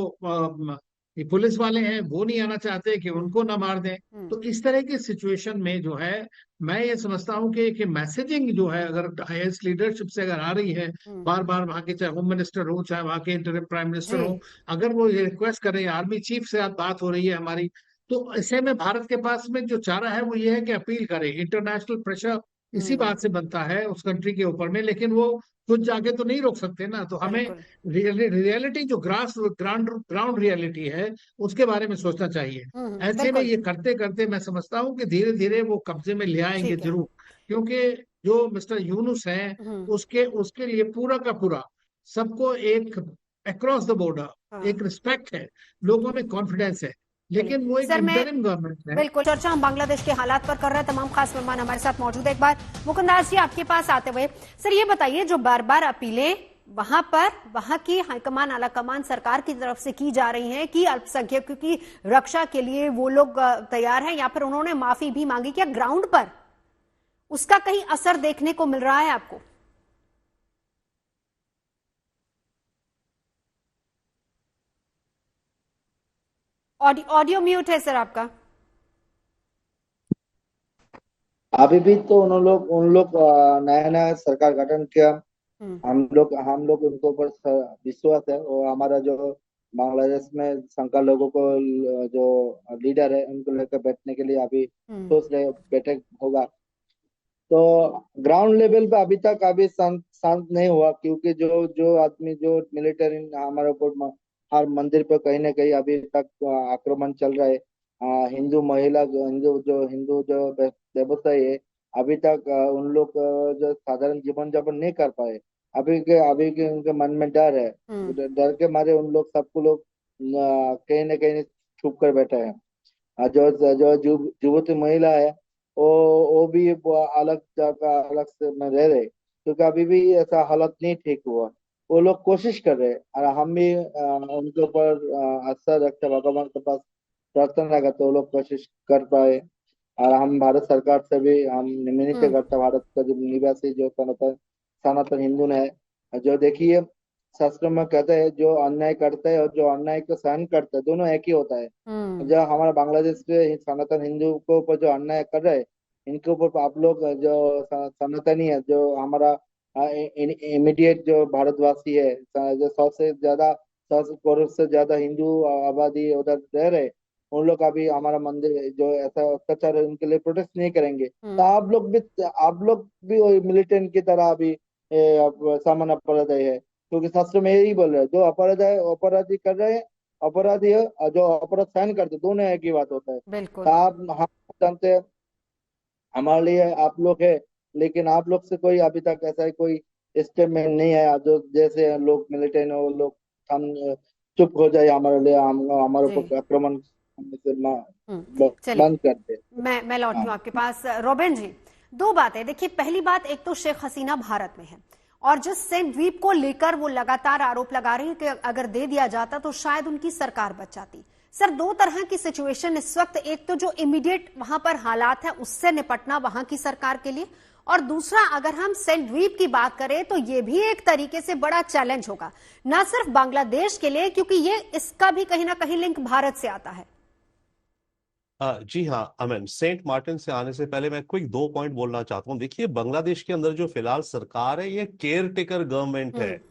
G: ये पुलिस वाले हैं वो नहीं आना चाहते कि उनको ना मार दें। तो इस तरह की सिचुएशन में जो है, मैं ये समझता हूँ कि मैसेजिंग जो है, अगर हाईएस्ट लीडरशिप से अगर आ रही है बार बार, वहां के चाहे होम मिनिस्टर हो, चाहे वहां के इंटरिम प्राइम मिनिस्टर हो, अगर वो ये रिक्वेस्ट कर रहे हैं, आर्मी चीफ से बात हो रही है हमारी, तो ऐसे में भारत के पास में जो चारा है वो ये है कि अपील करे। इंटरनेशनल प्रेशर इसी बात से बनता है उस कंट्री के ऊपर में, लेकिन वो खुद जाके तो नहीं रोक सकते ना। तो हमें रियलिटी जो ग्राउंड रियलिटी है उसके बारे में सोचना चाहिए। ऐसे में ये करते करते मैं समझता हूँ कि धीरे धीरे वो कब्जे में ले आएंगे जरूर, क्योंकि जो मिस्टर यूनुस हैं उसके लिए पूरा का पूरा सबको एक अक्रॉस द बॉर्डर एक रिस्पेक्ट है, लोगों में कॉन्फिडेंस है, लेकिन वो एक इंटरिम गवर्नमेंट है।
A: बिल्कुल, चर्चा हम बांग्लादेश के हालात पर कर रहे हैं। तमाम खास मेहमान हमारे साथ मौजूद है। एक बार मुकुंदास जी आपके पास आते हुए, सर ये बताइए, जो बार बार अपीलें वहां पर वहां की हाईकमान आलाकमान सरकार की तरफ से की जा रही हैं कि अल्पसंख्यकों की रक्षा के लिए वो लोग तैयार हैं, या फिर उन्होंने माफी भी मांगी, क्या ग्राउंड पर उसका कहीं असर देखने को मिल रहा है आपको? ऑडियो म्यूट है सर आपका।
H: अभी भी तो उन लोग नया नया सरकार गठन किया, हम लोग उनको ऊपर विश्वास है, और हमारा जो बांग्लादेश में शंका लोगों को जो लीडर है उनको लेकर बैठने के लिए अभी सोच रहे बैठक होगा। तो ग्राउंड लेवल पे अभी तक शांत नहीं हुआ, क्योंकि जो आदमी जो मिलिट्री हमारे ऊपर हर मंदिर पे कहीं ना कहीं अभी तक आक्रमण चल रहा है। हिंदू जो व्यवसायी है अभी तक उन लोग जो साधारण जीवन यापन नहीं कर पाए। अभी के उनके मन में डर है, डर के मारे उन लोग सबको लोग कहीं ना कहीं छुप कर बैठे हैं। जो युवती महिला है वो भी अलग जगह अलग से में रह रहे, क्योंकि अभी भी ऐसा हालत नहीं ठीक हुआ। वो लोग कोशिश कर रहे हैं, और हम भी उनके ऊपर आस्था रखते, भगवान के पास प्रार्थना रखा तो वो लोग कोशिश कर पाए। और हम भारत सरकार से भी हम निम्नलिखित करते, भारत का जो निवासी जो सनातन हिंदू है, जो देखिए शास्त्रों में कहते हैं जो अन्याय करता है और जो अन्याय को सहन करता है दोनों एक ही होता है। जो हमारा बांग्लादेश के सनातन हिंदू के ऊपर जो अन्याय कर रहे हैं, इनके ऊपर आप लोग जो सनातनी है, जो हमारा इमीडिएट जो भारतवासी है, जो 100 करोड़ से ज्यादा हिंदू आबादी उधर रह रहे, उन लोग अभी हमारा मंदिर जो ऐसा अत्याचार है उनके लिए प्रोटेस्ट नहीं करेंगे। तो आप लोग भी मिलिटेंट की तरह अभी सामान्य अपराधी है, क्योंकि शास्त्र में यही बोल रहे हैं, जो अपराधी कर रहे हैं अपराधी है, और जो अपराध सहन करते दोनों एक ही बात होता है। तो हम जानते हैं हमारे लिए आप लोग है, लेकिन आप लोग से कोई अभी तक ऐसा कोई स्टेटमेंट नहीं आया जो जैसे लोग मिलिटेंट हो लोग हम चुप हो जाए हमारे लिए, हमारे ऊपर आक्रमण बंद कर दे।
A: मैं लौटती हूँ आपके पास। रोबेन जी, दो बातें। देखिए, पहली बात, एक तो शेख हसीना भारत में है, और जिस सेंट द्वीप को लेकर वो लगातार आरोप लगा रही है कि अगर दे दिया जाता तो शायद उनकी सरकार बच जाती। सर, दो तरह की सिचुएशन इस वक्त, एक तो जो इमीडिएट वहां पर हालात है उससे निपटना वहां की सरकार के लिए, और दूसरा अगर हम सेंट द्वीप की बात करें तो ये भी एक तरीके से बड़ा चैलेंज होगा, ना सिर्फ बांग्लादेश के लिए, क्योंकि ये इसका भी कहीं ना कहीं लिंक भारत से आता है।
I: जी हाँ अमन, सेंट मार्टिन से आने से पहले मैं क्विक 2 पॉइंट बोलना चाहता हूँ। देखिए, बांग्लादेश के अंदर जो फिलहाल सरकार है ये केयर टेकर गवर्नमेंट है।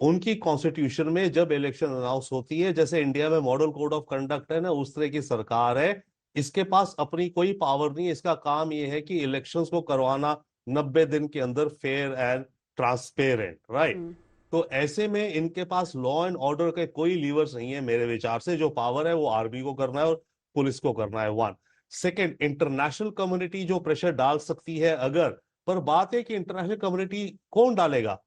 I: उनकी कॉन्स्टिट्यूशन में जब इलेक्शन अनाउंस होती है, जैसे इंडिया में मॉडल कोड ऑफ कंडक्ट है ना, उस तरह की सरकार है। इसके पास अपनी कोई पावर नहीं है। इसका काम ये है कि इलेक्शंस को करवाना 90 दिन के अंदर फेयर एंड ट्रांसपेरेंट, राइट। तो ऐसे में इनके पास लॉ एंड ऑर्डर के कोई लीवर्स नहीं है मेरे विचार से। जो पावर है वो आर्मी को करना है और पुलिस को करना है, 1। सेकेंड, इंटरनेशनल कम्युनिटी जो प्रेशर डाल सकती है अगर, पर बात है कि इंटरनेशनल कम्युनिटी कौन डालेगा?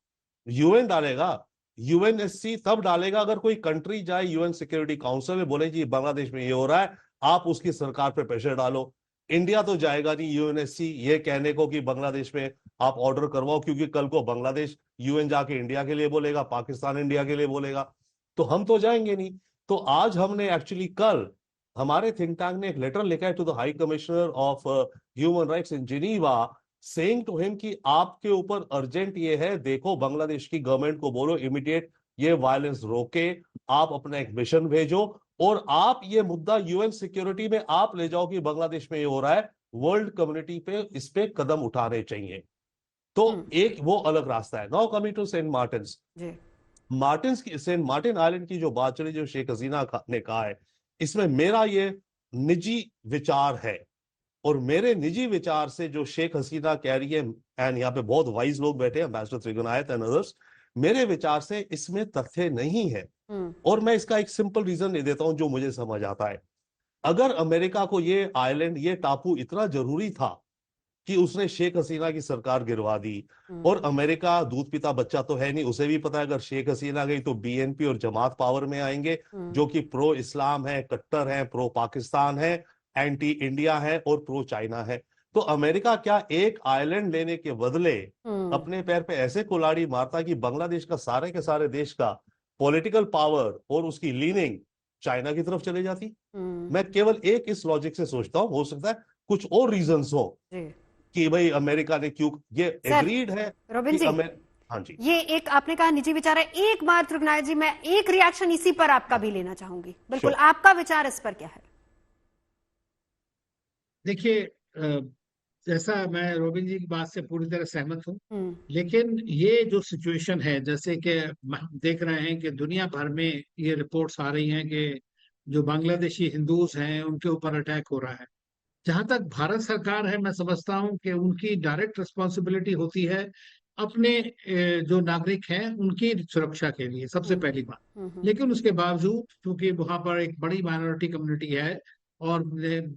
I: यूएन डालेगा। यूएनएससी तब डालेगा अगर कोई कंट्री जाए यूएन सिक्योरिटी काउंसिल में, बोले जी बांग्लादेश में ये हो रहा है, आप उसकी सरकार पे प्रेशर डालो। इंडिया तो जाएगा नहीं यूएनएससी ये कहने को कि बांग्लादेश में आप ऑर्डर करवाओ, क्योंकि कल को बांग्लादेश यूएन जाके इंडिया के लिए बोलेगा, पाकिस्तान इंडिया के लिए बोलेगा, तो हम तो जाएंगे नहीं। तो आज हमने एक्चुअली कल हमारे थिंक टैंक ने एक लेटर लिखा है to the High Commissioner of Human Rights in Geneva, saying to him कि आपके ऊपर अर्जेंट ये है, देखो बांग्लादेश की गवर्नमेंट को बोलो इमीडिएट ये वायलेंस रोके, आप अपना एक मिशन भेजो और आप ये मुद्दा यूएन सिक्योरिटी में आप ले जाओ कि बांग्लादेश में ये हो रहा है, वर्ल्ड कम्युनिटी पे इस पे कदम उठाने चाहिए। तो एक वो अलग रास्ता है। Now coming to Saint Martin's, Saint Martin island की जो बात चली, जो शेख हसीना ने कहा है, इसमें मेरा ये निजी विचार है और मेरे निजी विचार से जो शेख हसीना कह रही है, एंड यहाँ पे बहुत वाइज लोग बैठे हैं, एम्बेसडर त्रिगुनायत एंड अदर्स, मेरे विचार से इसमें तथ्य नहीं है। और मैं इसका एक सिंपल रीजन दे देता हूं जो मुझे समझ आता है। अगर अमेरिका को ये आइलैंड, ये टापू इतना जरूरी था कि उसने शेख हसीना की सरकार गिरवा दी, और अमेरिका दूध पिता बच्चा तो है नहीं, उसे भी पता है अगर शेख हसीना गई तो बीएनपी और जमात पावर में आएंगे, जो कि प्रो इस्लाम है, कट्टर है, प्रो पाकिस्तान है, एंटी इंडिया है और प्रो चाइना है। तो अमेरिका क्या एक आइलैंड लेने के बदले अपने पैर पे ऐसे कुल्हाड़ी मारता कि बांग्लादेश का सारे के सारे देश का पॉलिटिकल पावर और उसकी लीनिंग चाइना की तरफ चले जाती। मैं केवल एक इस लॉजिक से सोचता हूं, हो सकता है कुछ और रीजंस हो कि भाई अमेरिका ने क्यों, ये एग्रीड है
A: रोबिन जी,
I: हाँ जी,
A: ये एक आपने कहा निजी विचार है। एक बार त्रिगुनायत जी, मैं एक रिएक्शन इसी पर आपका भी लेना चाहूंगी। बिल्कुल, आपका विचार इस पर क्या है?
G: देखिए, जैसा मैं रोबिन जी की बात से पूरी तरह सहमत हूँ, लेकिन ये जो सिचुएशन है, जैसे कि हम देख रहे हैं कि दुनिया भर में ये रिपोर्ट्स आ रही हैं कि जो बांग्लादेशी हिंदूज हैं उनके ऊपर अटैक हो रहा है। जहां तक भारत सरकार है, मैं समझता हूं कि उनकी डायरेक्ट रिस्पॉन्सिबिलिटी होती है अपने जो नागरिक हैं उनकी सुरक्षा के लिए, सबसे पहली बात। लेकिन उसके बावजूद क्योंकि वहां पर एक बड़ी माइनॉरिटी कम्युनिटी है और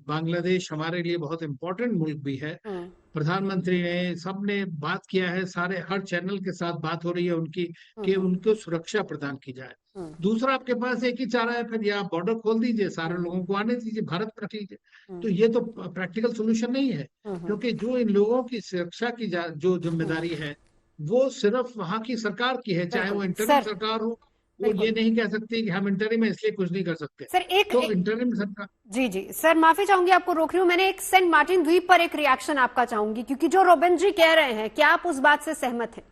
G: बांग्लादेश हमारे लिए बहुत इम्पोर्टेंट मुल्क भी है, प्रधानमंत्री ने, सबने बात किया है, सारे हर चैनल के साथ बात हो रही है उनकी कि उनको सुरक्षा प्रदान की जाए। दूसरा, आपके पास एक ही चारा है, फिर या बॉर्डर खोल दीजिए, सारे लोगों को आने दीजिए, भारत में रख लीजिए। तो ये तो प्रैक्टिकल सोल्यूशन नहीं है, क्योंकि जो इन लोगों की सुरक्षा की जो जिम्मेदारी है वो सिर्फ वहां की सरकार की है, चाहे वो इंटरिम सरकार हो। वो ये नहीं कह सकती कि हम इंटरिम में इसलिए कुछ नहीं कर सकते।
A: सर
G: तो इंटरिम सरकार,
A: जी सर, माफी चाहूंगी, आपको रोक रही हूँ। मैंने एक सेंट मार्टिन द्वीप पर एक रिएक्शन आपका चाहूंगी, क्योंकि जो रोबिन जी कह रहे हैं, क्या आप उस बात से सहमत हैं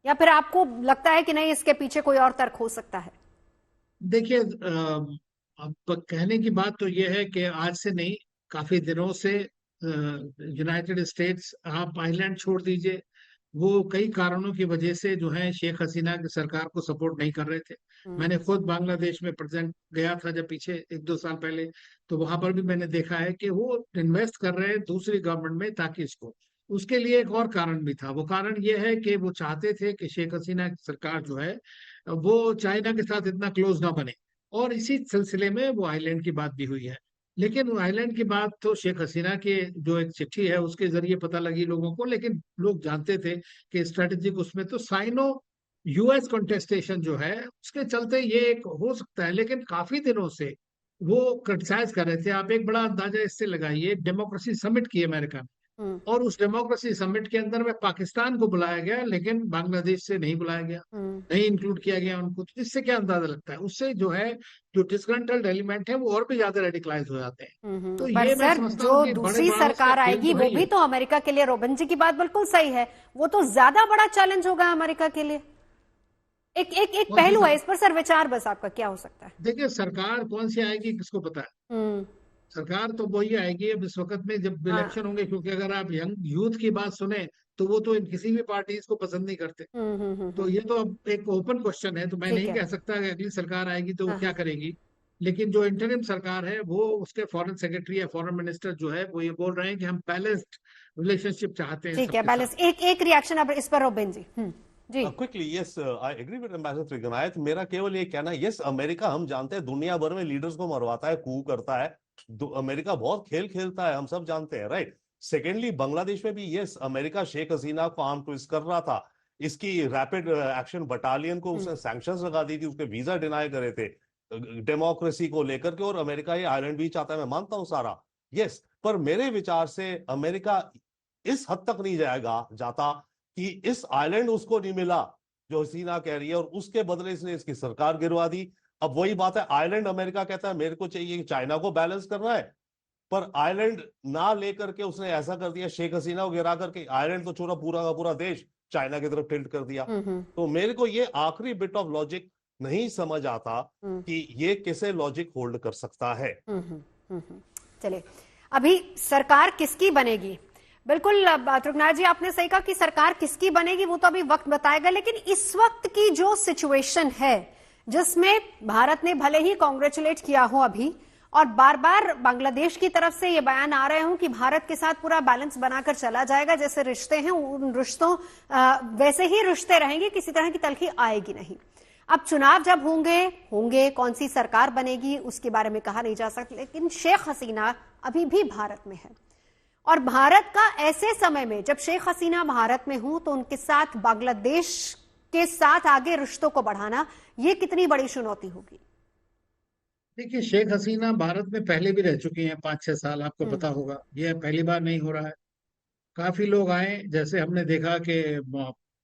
A: या फिर आपको लगता है कि नहीं, इसके पीछे कोई और तर्क हो सकता है?
G: देखिए, अब कहने की बात तो ये है कि आज से नहीं, काफी दिनों से यूनाइटेड स्टेट्स, आप आइलैंड छोड़ दीजिए, वो कई कारणों की वजह से जो है शेख हसीना की सरकार को सपोर्ट नहीं कर रहे थे। मैंने खुद बांग्लादेश में प्रेजेंट गया था जब पीछे 1-2 साल पहले, तो वहां पर भी मैंने देखा है कि वो इन्वेस्ट कर रहे हैं दूसरी गवर्नमेंट में ताकि इसको, उसके लिए एक और कारण भी था। वो कारण ये है कि वो चाहते थे कि शेख हसीना की सरकार जो है वो चाइना के साथ इतना क्लोज ना बने, और इसी सिलसिले में वो आइलैंड की बात भी हुई है। लेकिन आइलैंड की बात तो शेख हसीना के जो एक चिट्ठी है उसके जरिए पता लगी लोगों को, लेकिन लोग जानते थे कि स्ट्रेटेजिक उसमें तो साइनो यूएस कॉन्टेस्टेशन जो है उसके चलते ये एक हो सकता है। लेकिन काफी दिनों से वो क्रिटिसाइज कर रहे थे। आप एक बड़ा अंदाजा इससे लगाइए, डेमोक्रेसी समिट की अमेरिका में, और उस डेमोक्रेसी समिट के अंदर में पाकिस्तान को बुलाया गया, लेकिन बांग्लादेश से नहीं बुलाया गया, नहीं इंक्लूड किया गया उनको। तो इससे क्या अंदाजा लगता है? उससे जो है जो डिसग्रंटल्ड एलिमेंट है वो और भी ज्यादा रेडिकलाइज हो जाते हैं। तो
A: पर
G: ये मैं
A: सर,
G: समझता
A: जो
G: हूं कि
A: दूसरी
G: बड़े
A: सरकार आएगी वो भी तो अमेरिका के लिए, रोबन जी की बात बिल्कुल सही है, वो तो ज्यादा बड़ा चैलेंज होगा अमेरिका के लिए। एक पहलू है इस पर सर, विचार बस आपका क्या हो सकता है?
G: देखिए, सरकार कौन सी आएगी किसको पता है। सरकार तो वही आएगी अब इस वक्त में जब इलेक्शन होंगे, क्योंकि अगर आप यंग यूथ की बात सुने तो वो तो किसी भी पार्टी को पसंद नहीं करते। तो ये तो अब एक ओपन क्वेश्चन है, तो मैं नहीं कह सकता कि अगली सरकार आएगी तो वो क्या करेगी। लेकिन जो इंटरिम सरकार है वो, उसके फॉरेन सेक्रेटरी या फॉरेन मिनिस्टर जो है वो ये बोल रहे हैं कि हम बैलेंस्ड रिलेशनशिप चाहते हैं।
A: ठीक है, बैलेंस। एक रिएक्शन अब इस पर रोबन जी। जी
I: quickly, yes, I agree with ambassador Trigunayat. मेरा केवल ये कहना है, यस, अमेरिका हम जानते हैं दुनिया भर में लीडर्स को मरवाता है, कू करता है, अमेरिका बहुत खेल खेलता है, हम सब जानते हैं, राइट। सेकेंडली, बांग्लादेश में भी यस, अमेरिका शेख हसीना को आर्म ट्विस्ट कर रहा था, इसकी रैपिड एक्शन बटालियन को उसने सैंक्शंस लगा दी थी, उसके वीजा डिनाई करे थे डेमोक्रेसी को लेकर के, और अमेरिका ये आइलैंड भी चाहता है, मैं मानता हूं सारा, यस। पर मेरे विचार से अमेरिका इस हद तक नहीं जाता कि इस आइलैंड उसको नहीं मिला जो हसीना कह रही है, और उसके बदले इसने इसकी सरकार गिरवा दी। अब वही बात है, आइलैंड अमेरिका कहता है मेरे को चाहिए चाइना को बैलेंस करना है, पर आइलैंड ना लेकर के उसने ऐसा कर दिया, शेख हसीना को गिरा करके आइलैंड तो छोड़ा, पूरा का पूरा देश चाइना की तरफ टिल्ट कर दिया। तो मेरे को ये आखिरी बिट ऑफ लॉजिक नहीं समझ आता कि ये कैसे लॉजिक होल्ड कर सकता है।
A: चलिए, अभी सरकार किसकी बनेगी, बिल्कुल त्रिगनायत जी आपने सही कहा कि सरकार किसकी बनेगी वो तो अभी वक्त बताएगा। लेकिन इस वक्त की जो सिचुएशन है जिसमें भारत ने भले ही कॉन्ग्रेचुलेट किया हो अभी, और बार बार बांग्लादेश की तरफ से ये बयान आ रहे हों कि भारत के साथ पूरा बैलेंस बनाकर चला जाएगा, जैसे रिश्ते हैं उन रिश्तों वैसे ही रिश्ते रहेंगे, किसी तरह की तलखी आएगी नहीं। अब चुनाव जब होंगे कौन सी सरकार बनेगी उसके बारे में कहा नहीं जा सकता, लेकिन शेख हसीना अभी भी भारत में है, और भारत का ऐसे समय में जब शेख हसीना भारत में हूं तो उनके साथ बांग्लादेश के साथ आगे रिश्तों को बढ़ाना ये कितनी बड़ी चुनौती होगी।
G: देखिए, शेख हसीना भारत में पहले भी रह चुकी हैं 5-6 साल, आपको पता होगा, ये पहली बार नहीं हो रहा है। काफी लोग आए, जैसे हमने देखा कि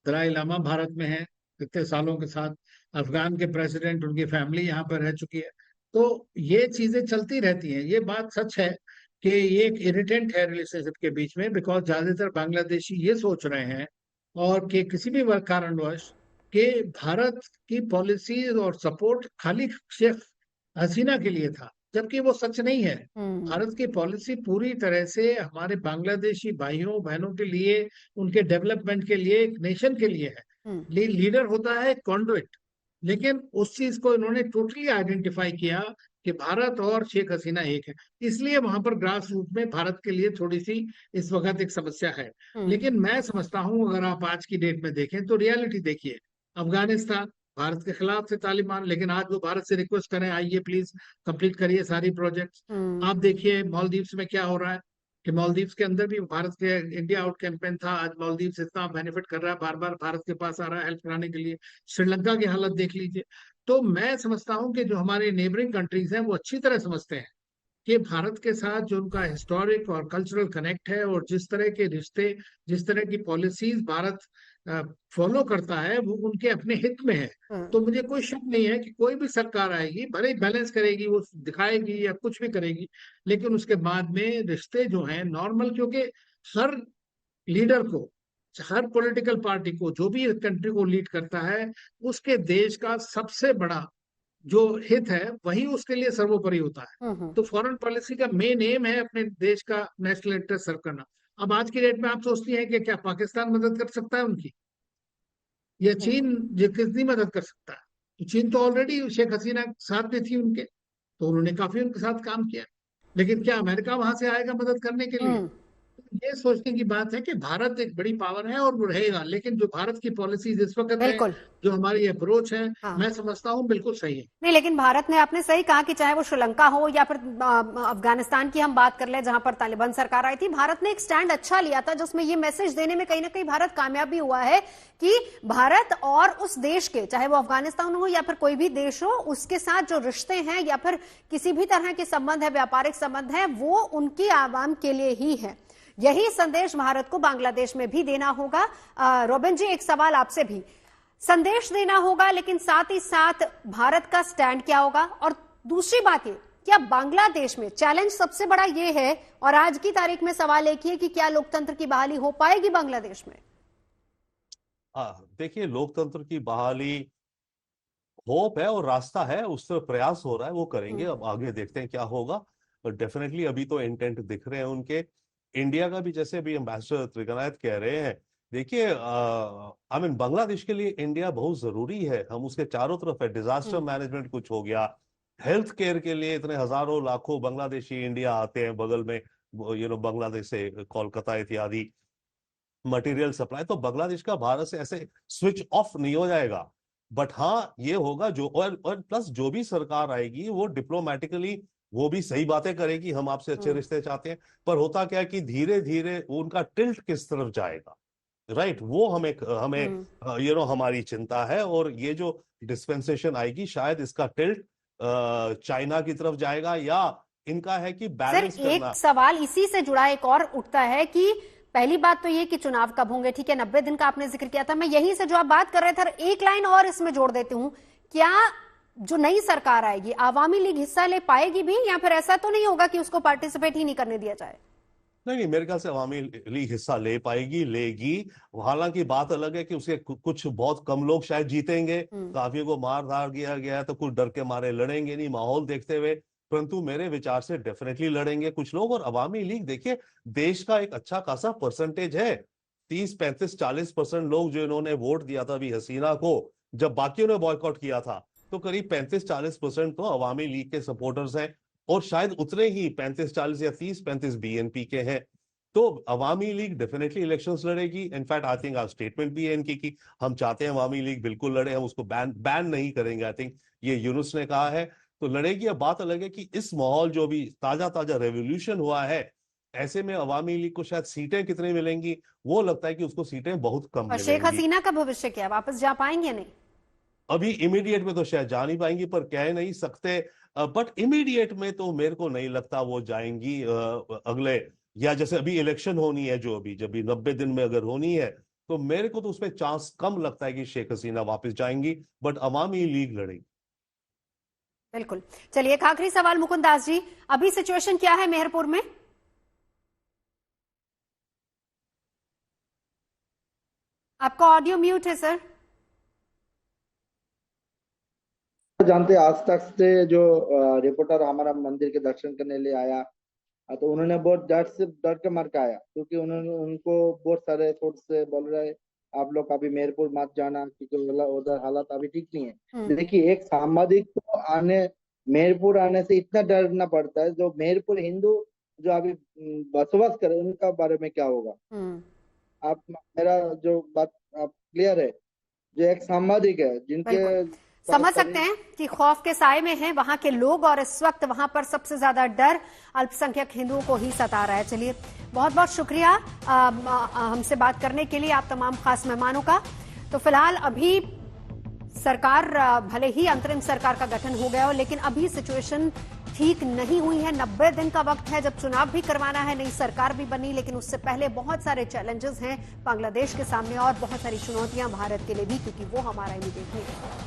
G: दलाई लामा भारत में है इतने सालों के साथ, अफगान के प्रेसिडेंट, उनकी फैमिली यहाँ पर रह चुकी है। तो ये चीजें चलती रहती हैं। ये बात सच है कि ये एक इरिटेंट है रिलेशनशिप के बीच में, बिकॉज ज्यादातर बांग्लादेशी ये सोच रहे हैं और कि किसी भी कारणवश कि भारत की पॉलिसी और सपोर्ट खाली शेख हसीना के लिए था, जबकि वो सच नहीं है। भारत की पॉलिसी पूरी तरह से हमारे बांग्लादेशी भाइयों बहनों के लिए, उनके डेवलपमेंट के लिए, एक नेशन के लिए है। लीडर होता है कॉन्डुइट, लेकिन उस चीज को इन्होंने टोटली आइडेंटिफाई किया कि भारत और शेख हसीना एक है, इसलिए वहां पर ग्रास रूट में भारत के लिए थोड़ी सी इस वक्त एक समस्या है। लेकिन मैं समझता हूं, अगर आप आज की डेट में देखें तो रियलिटी देखिए, अफगानिस्तान भारत के खिलाफ थे तालिबान, लेकिन आज वो भारत से रिक्वेस्ट करें आइए प्लीज कंप्लीट करिए सारी प्रोजेक्ट्स। आप देखिए मालदीव्स में क्या हो रहा है कि मालदीव्स के अंदर भी भारत के इंडिया आउट कैंपेन था, आज मालदीव्स इतना बेनिफिट कर रहा है, बार बार भारत के पास आ रहा है हेल्प कराने के लिए। श्रीलंका की हालत देख लीजिए। तो मैं समझता हूं कि जो हमारे नेबरिंग कंट्रीज हैं वो अच्छी तरह समझते हैं कि भारत के साथ जो उनका हिस्टोरिक और कल्चरल कनेक्ट है, और जिस तरह के रिश्ते, जिस तरह की पॉलिसीज भारत फॉलो करता है, वो उनके अपने हित में है। तो मुझे कोई शक नहीं है कि कोई भी सरकार आएगी, भले ही बैलेंस करेगी, वो दिखाएगी या कुछ भी करेगी, लेकिन उसके बाद में रिश्ते जो हैं नॉर्मल, क्योंकि हर लीडर को, हर पॉलिटिकल पार्टी को, जो भी कंट्री को लीड करता है, उसके देश का सबसे बड़ा जो हित है वही उसके लिए सर्वोपरि होता है। तो फॉरेन पॉलिसी का मेन एम है अपने देश का नेशनल इंटरेस्ट सर्व करना। अब आज की डेट में आप सोचती हैं कि क्या पाकिस्तान मदद कर सकता है उनकी, या चीन कितनी मदद कर सकता है? तो चीन तो ऑलरेडी शेख हसीना साथ में थी उनके, तो उन्होंने काफी उनके साथ काम किया, लेकिन क्या अमेरिका वहां से आएगा मदद करने के लिए? ये सोचने की बात है कि भारत एक बड़ी पावर है और वो रहेगा, लेकिन जो भारत की पॉलिसीज इस वक्त है, जो हमारी अप्रोच है, मैं समझता हूँ बिल्कुल सही है।
A: नहीं, लेकिन भारत ने, आपने सही कहा कि चाहे वो श्रीलंका हो या फिर अफगानिस्तान की हम बात कर ले जहां पर तालिबान सरकार आई थी, भारत ने एक स्टैंड अच्छा लिया था जिसमें ये मैसेज देने में कहीं ना कहीं भारत कामयाब भी हुआ है कि भारत और उस देश के, चाहे वो अफगानिस्तान हो या फिर कोई भी देश हो, उसके साथ जो रिश्ते हैं या फिर किसी भी तरह के संबंध है, व्यापारिक संबंध है, वो उनकी आवाम के लिए ही है। यही संदेश भारत को बांग्लादेश में भी देना होगा। रोबिन जी, एक सवाल आपसे भी, संदेश देना होगा लेकिन साथ ही साथ भारत का स्टैंड क्या होगा? और दूसरी बात ये, क्या बांग्लादेश में चैलेंज सबसे बड़ा ये है, और आज की तारीख में सवाल एक ही है कि क्या लोकतंत्र की बहाली हो पाएगी बांग्लादेश में?
I: देखिए, लोकतंत्र की बहाली होप है और रास्ता है, उस पर प्रयास हो रहा है, वो करेंगे। अब आगे देखते हैं क्या होगा। पर डेफिनेटली अभी तो इंटेंट दिख रहे हैं उनके। इंडिया का भी, जैसे अभी एम्बेसडर त्रिगनायत कह रहे हैं, देखिए आई मीन बांग्लादेश के लिए इंडिया बहुत जरूरी है। हम उसके चारों तरफ है। डिजास्टर मैनेजमेंट कुछ हो गया, हेल्थ केयर के लिए इतने हजारों लाखों बांग्लादेशी इंडिया आते हैं, बगल में बांग्लादेश से कोलकाता इत्यादि मटेरियल सप्लाई। तो बांग्लादेश का भारत से ऐसे स्विच ऑफ नहीं हो जाएगा। बट हाँ, ये होगा जो और प्लस जो भी सरकार आएगी वो डिप्लोमेटिकली वो भी सही बातें करेगी, हम आपसे अच्छे रिश्ते चाहते हैं। पर होता क्या है कि धीरे धीरे उनका टिल्ट किस तरफ जाएगा, राइट, वो हमें हमारी चिंता है। और ये जो डिस्पेंसेशन आएगी शायद इसका टिल्ट चाइना की तरफ जाएगा, या इनका है कि बैलेंस करना।
A: एक सवाल इसी से जुड़ा एक और उठता है कि पहली बात तो ये कि चुनाव कब होंगे, ठीक है, 90 दिन का आपने जिक्र किया था। मैं यहीं से जो आप बात कर रहे थे, एक लाइन और इसमें जोड़ देती हूँ, क्या जो नई सरकार आएगी आवामी लीग हिस्सा ले पाएगी भी, या फिर ऐसा तो नहीं होगा कि उसको पार्टिसिपेट ही नहीं करने दिया जाए?
I: नहीं, मेरे ख्याल से अवामी लीग हिस्सा लेगी। हालांकि बात अलग है कि उसके कुछ बहुत कम लोग शायद जीतेंगे, काफियों को मार धार दिया गया है, तो कुछ डर के मारे लड़ेंगे नहीं माहौल देखते हुए। परंतु मेरे विचार से डेफिनेटली लड़ेंगे कुछ लोग। और अवामी लीग, देखिए, देश का एक अच्छा खासा परसेंटेज है, 30, 35, 40% लोग जो इन्होंने वोट दिया था अभी हसीना को, जब बाकियों ने बॉयकॉट किया था, तो करीब 35-40% तो अवामी लीग के सपोर्टर्स हैं। और शायद उतने ही 35-40 या 30-35 बीएनपी के हैं। तो अवामी लीग डेफिनेटली इलेक्शंस लड़ेगी। इनफैक्ट आई थिंक आज स्टेटमेंट भी है इनकी कि हम चाहते हैं अवामी लीग बिल्कुल लड़े, हम उसको बैन नहीं करेंगे। आई थिंक ये यूनुस ने कहा है, तो लड़ेगी। अब बात अलग है कि इस माहौल जो भी ताजा रेवोल्यूशन हुआ है, ऐसे में अवामी लीग को शायद सीटें कितनी मिलेंगी, वो लगता है कि उसको सीटें बहुत कम मिलेंगी।
A: शेख हसीना का भविष्य क्या, वापस जा पाएंगे? नहीं,
I: अभी इमीडिएट में तो शायद जा नहीं पाएंगी, पर कह नहीं सकते। बट इमीडिएट में तो मेरे को नहीं लगता वो जाएंगी। अगले, या जैसे अभी इलेक्शन होनी है, जो अभी जब 90 दिन में अगर होनी है, तो मेरे को तो उसमें चांस कम लगता है कि शेख हसीना वापस जाएंगी। बट अवामी लीग लड़ेगी।
A: बिल्कुल। चलिए, एक आखिरी सवाल मुकुंद दास जी, अभी सिचुएशन क्या है मेहरपुर में? आपका ऑडियो म्यूट है सर।
H: जानते आज तक से जो रिपोर्टर हमारा मंदिर के दर्शन करने लिए आया, तो उन्होंने बहुत डर के मार के आया, क्योंकि उनको बहुत सारे सोर्स से बोल रहे आप लोग अभी मेहरपुर मत जाना, क्योंकि उधर हालात अभी ठीक नहीं है। देखिए, एक सांबादिक को मेहरपुर आने से इतना डरना पड़ता है, जो मेहरपुर हिंदू जो अभी बसवास करे उनका बारे में क्या होगा? आप मेरा जो बात आप क्लियर है, जो एक सांबादिक है जिनके
A: समझ सकते हैं कि खौफ के साए में हैं वहां के लोग, और इस वक्त वहां पर सबसे ज्यादा डर अल्पसंख्यक हिंदुओं को ही सता रहा है। चलिए, बहुत बहुत शुक्रिया हमसे बात करने के लिए, आप तमाम खास मेहमानों का। तो फिलहाल अभी सरकार, भले ही अंतरिम सरकार का गठन हो गया हो, लेकिन अभी सिचुएशन ठीक नहीं हुई है। 90 दिन का वक्त है जब चुनाव भी करवाना है, नई सरकार भी बनी, लेकिन उससे पहले बहुत सारे चैलेंजेस हैं बांग्लादेश के सामने, और बहुत सारी चुनौतियां भारत के लिए भी, क्योंकि वो हमारा इमीडिएट नहीं है।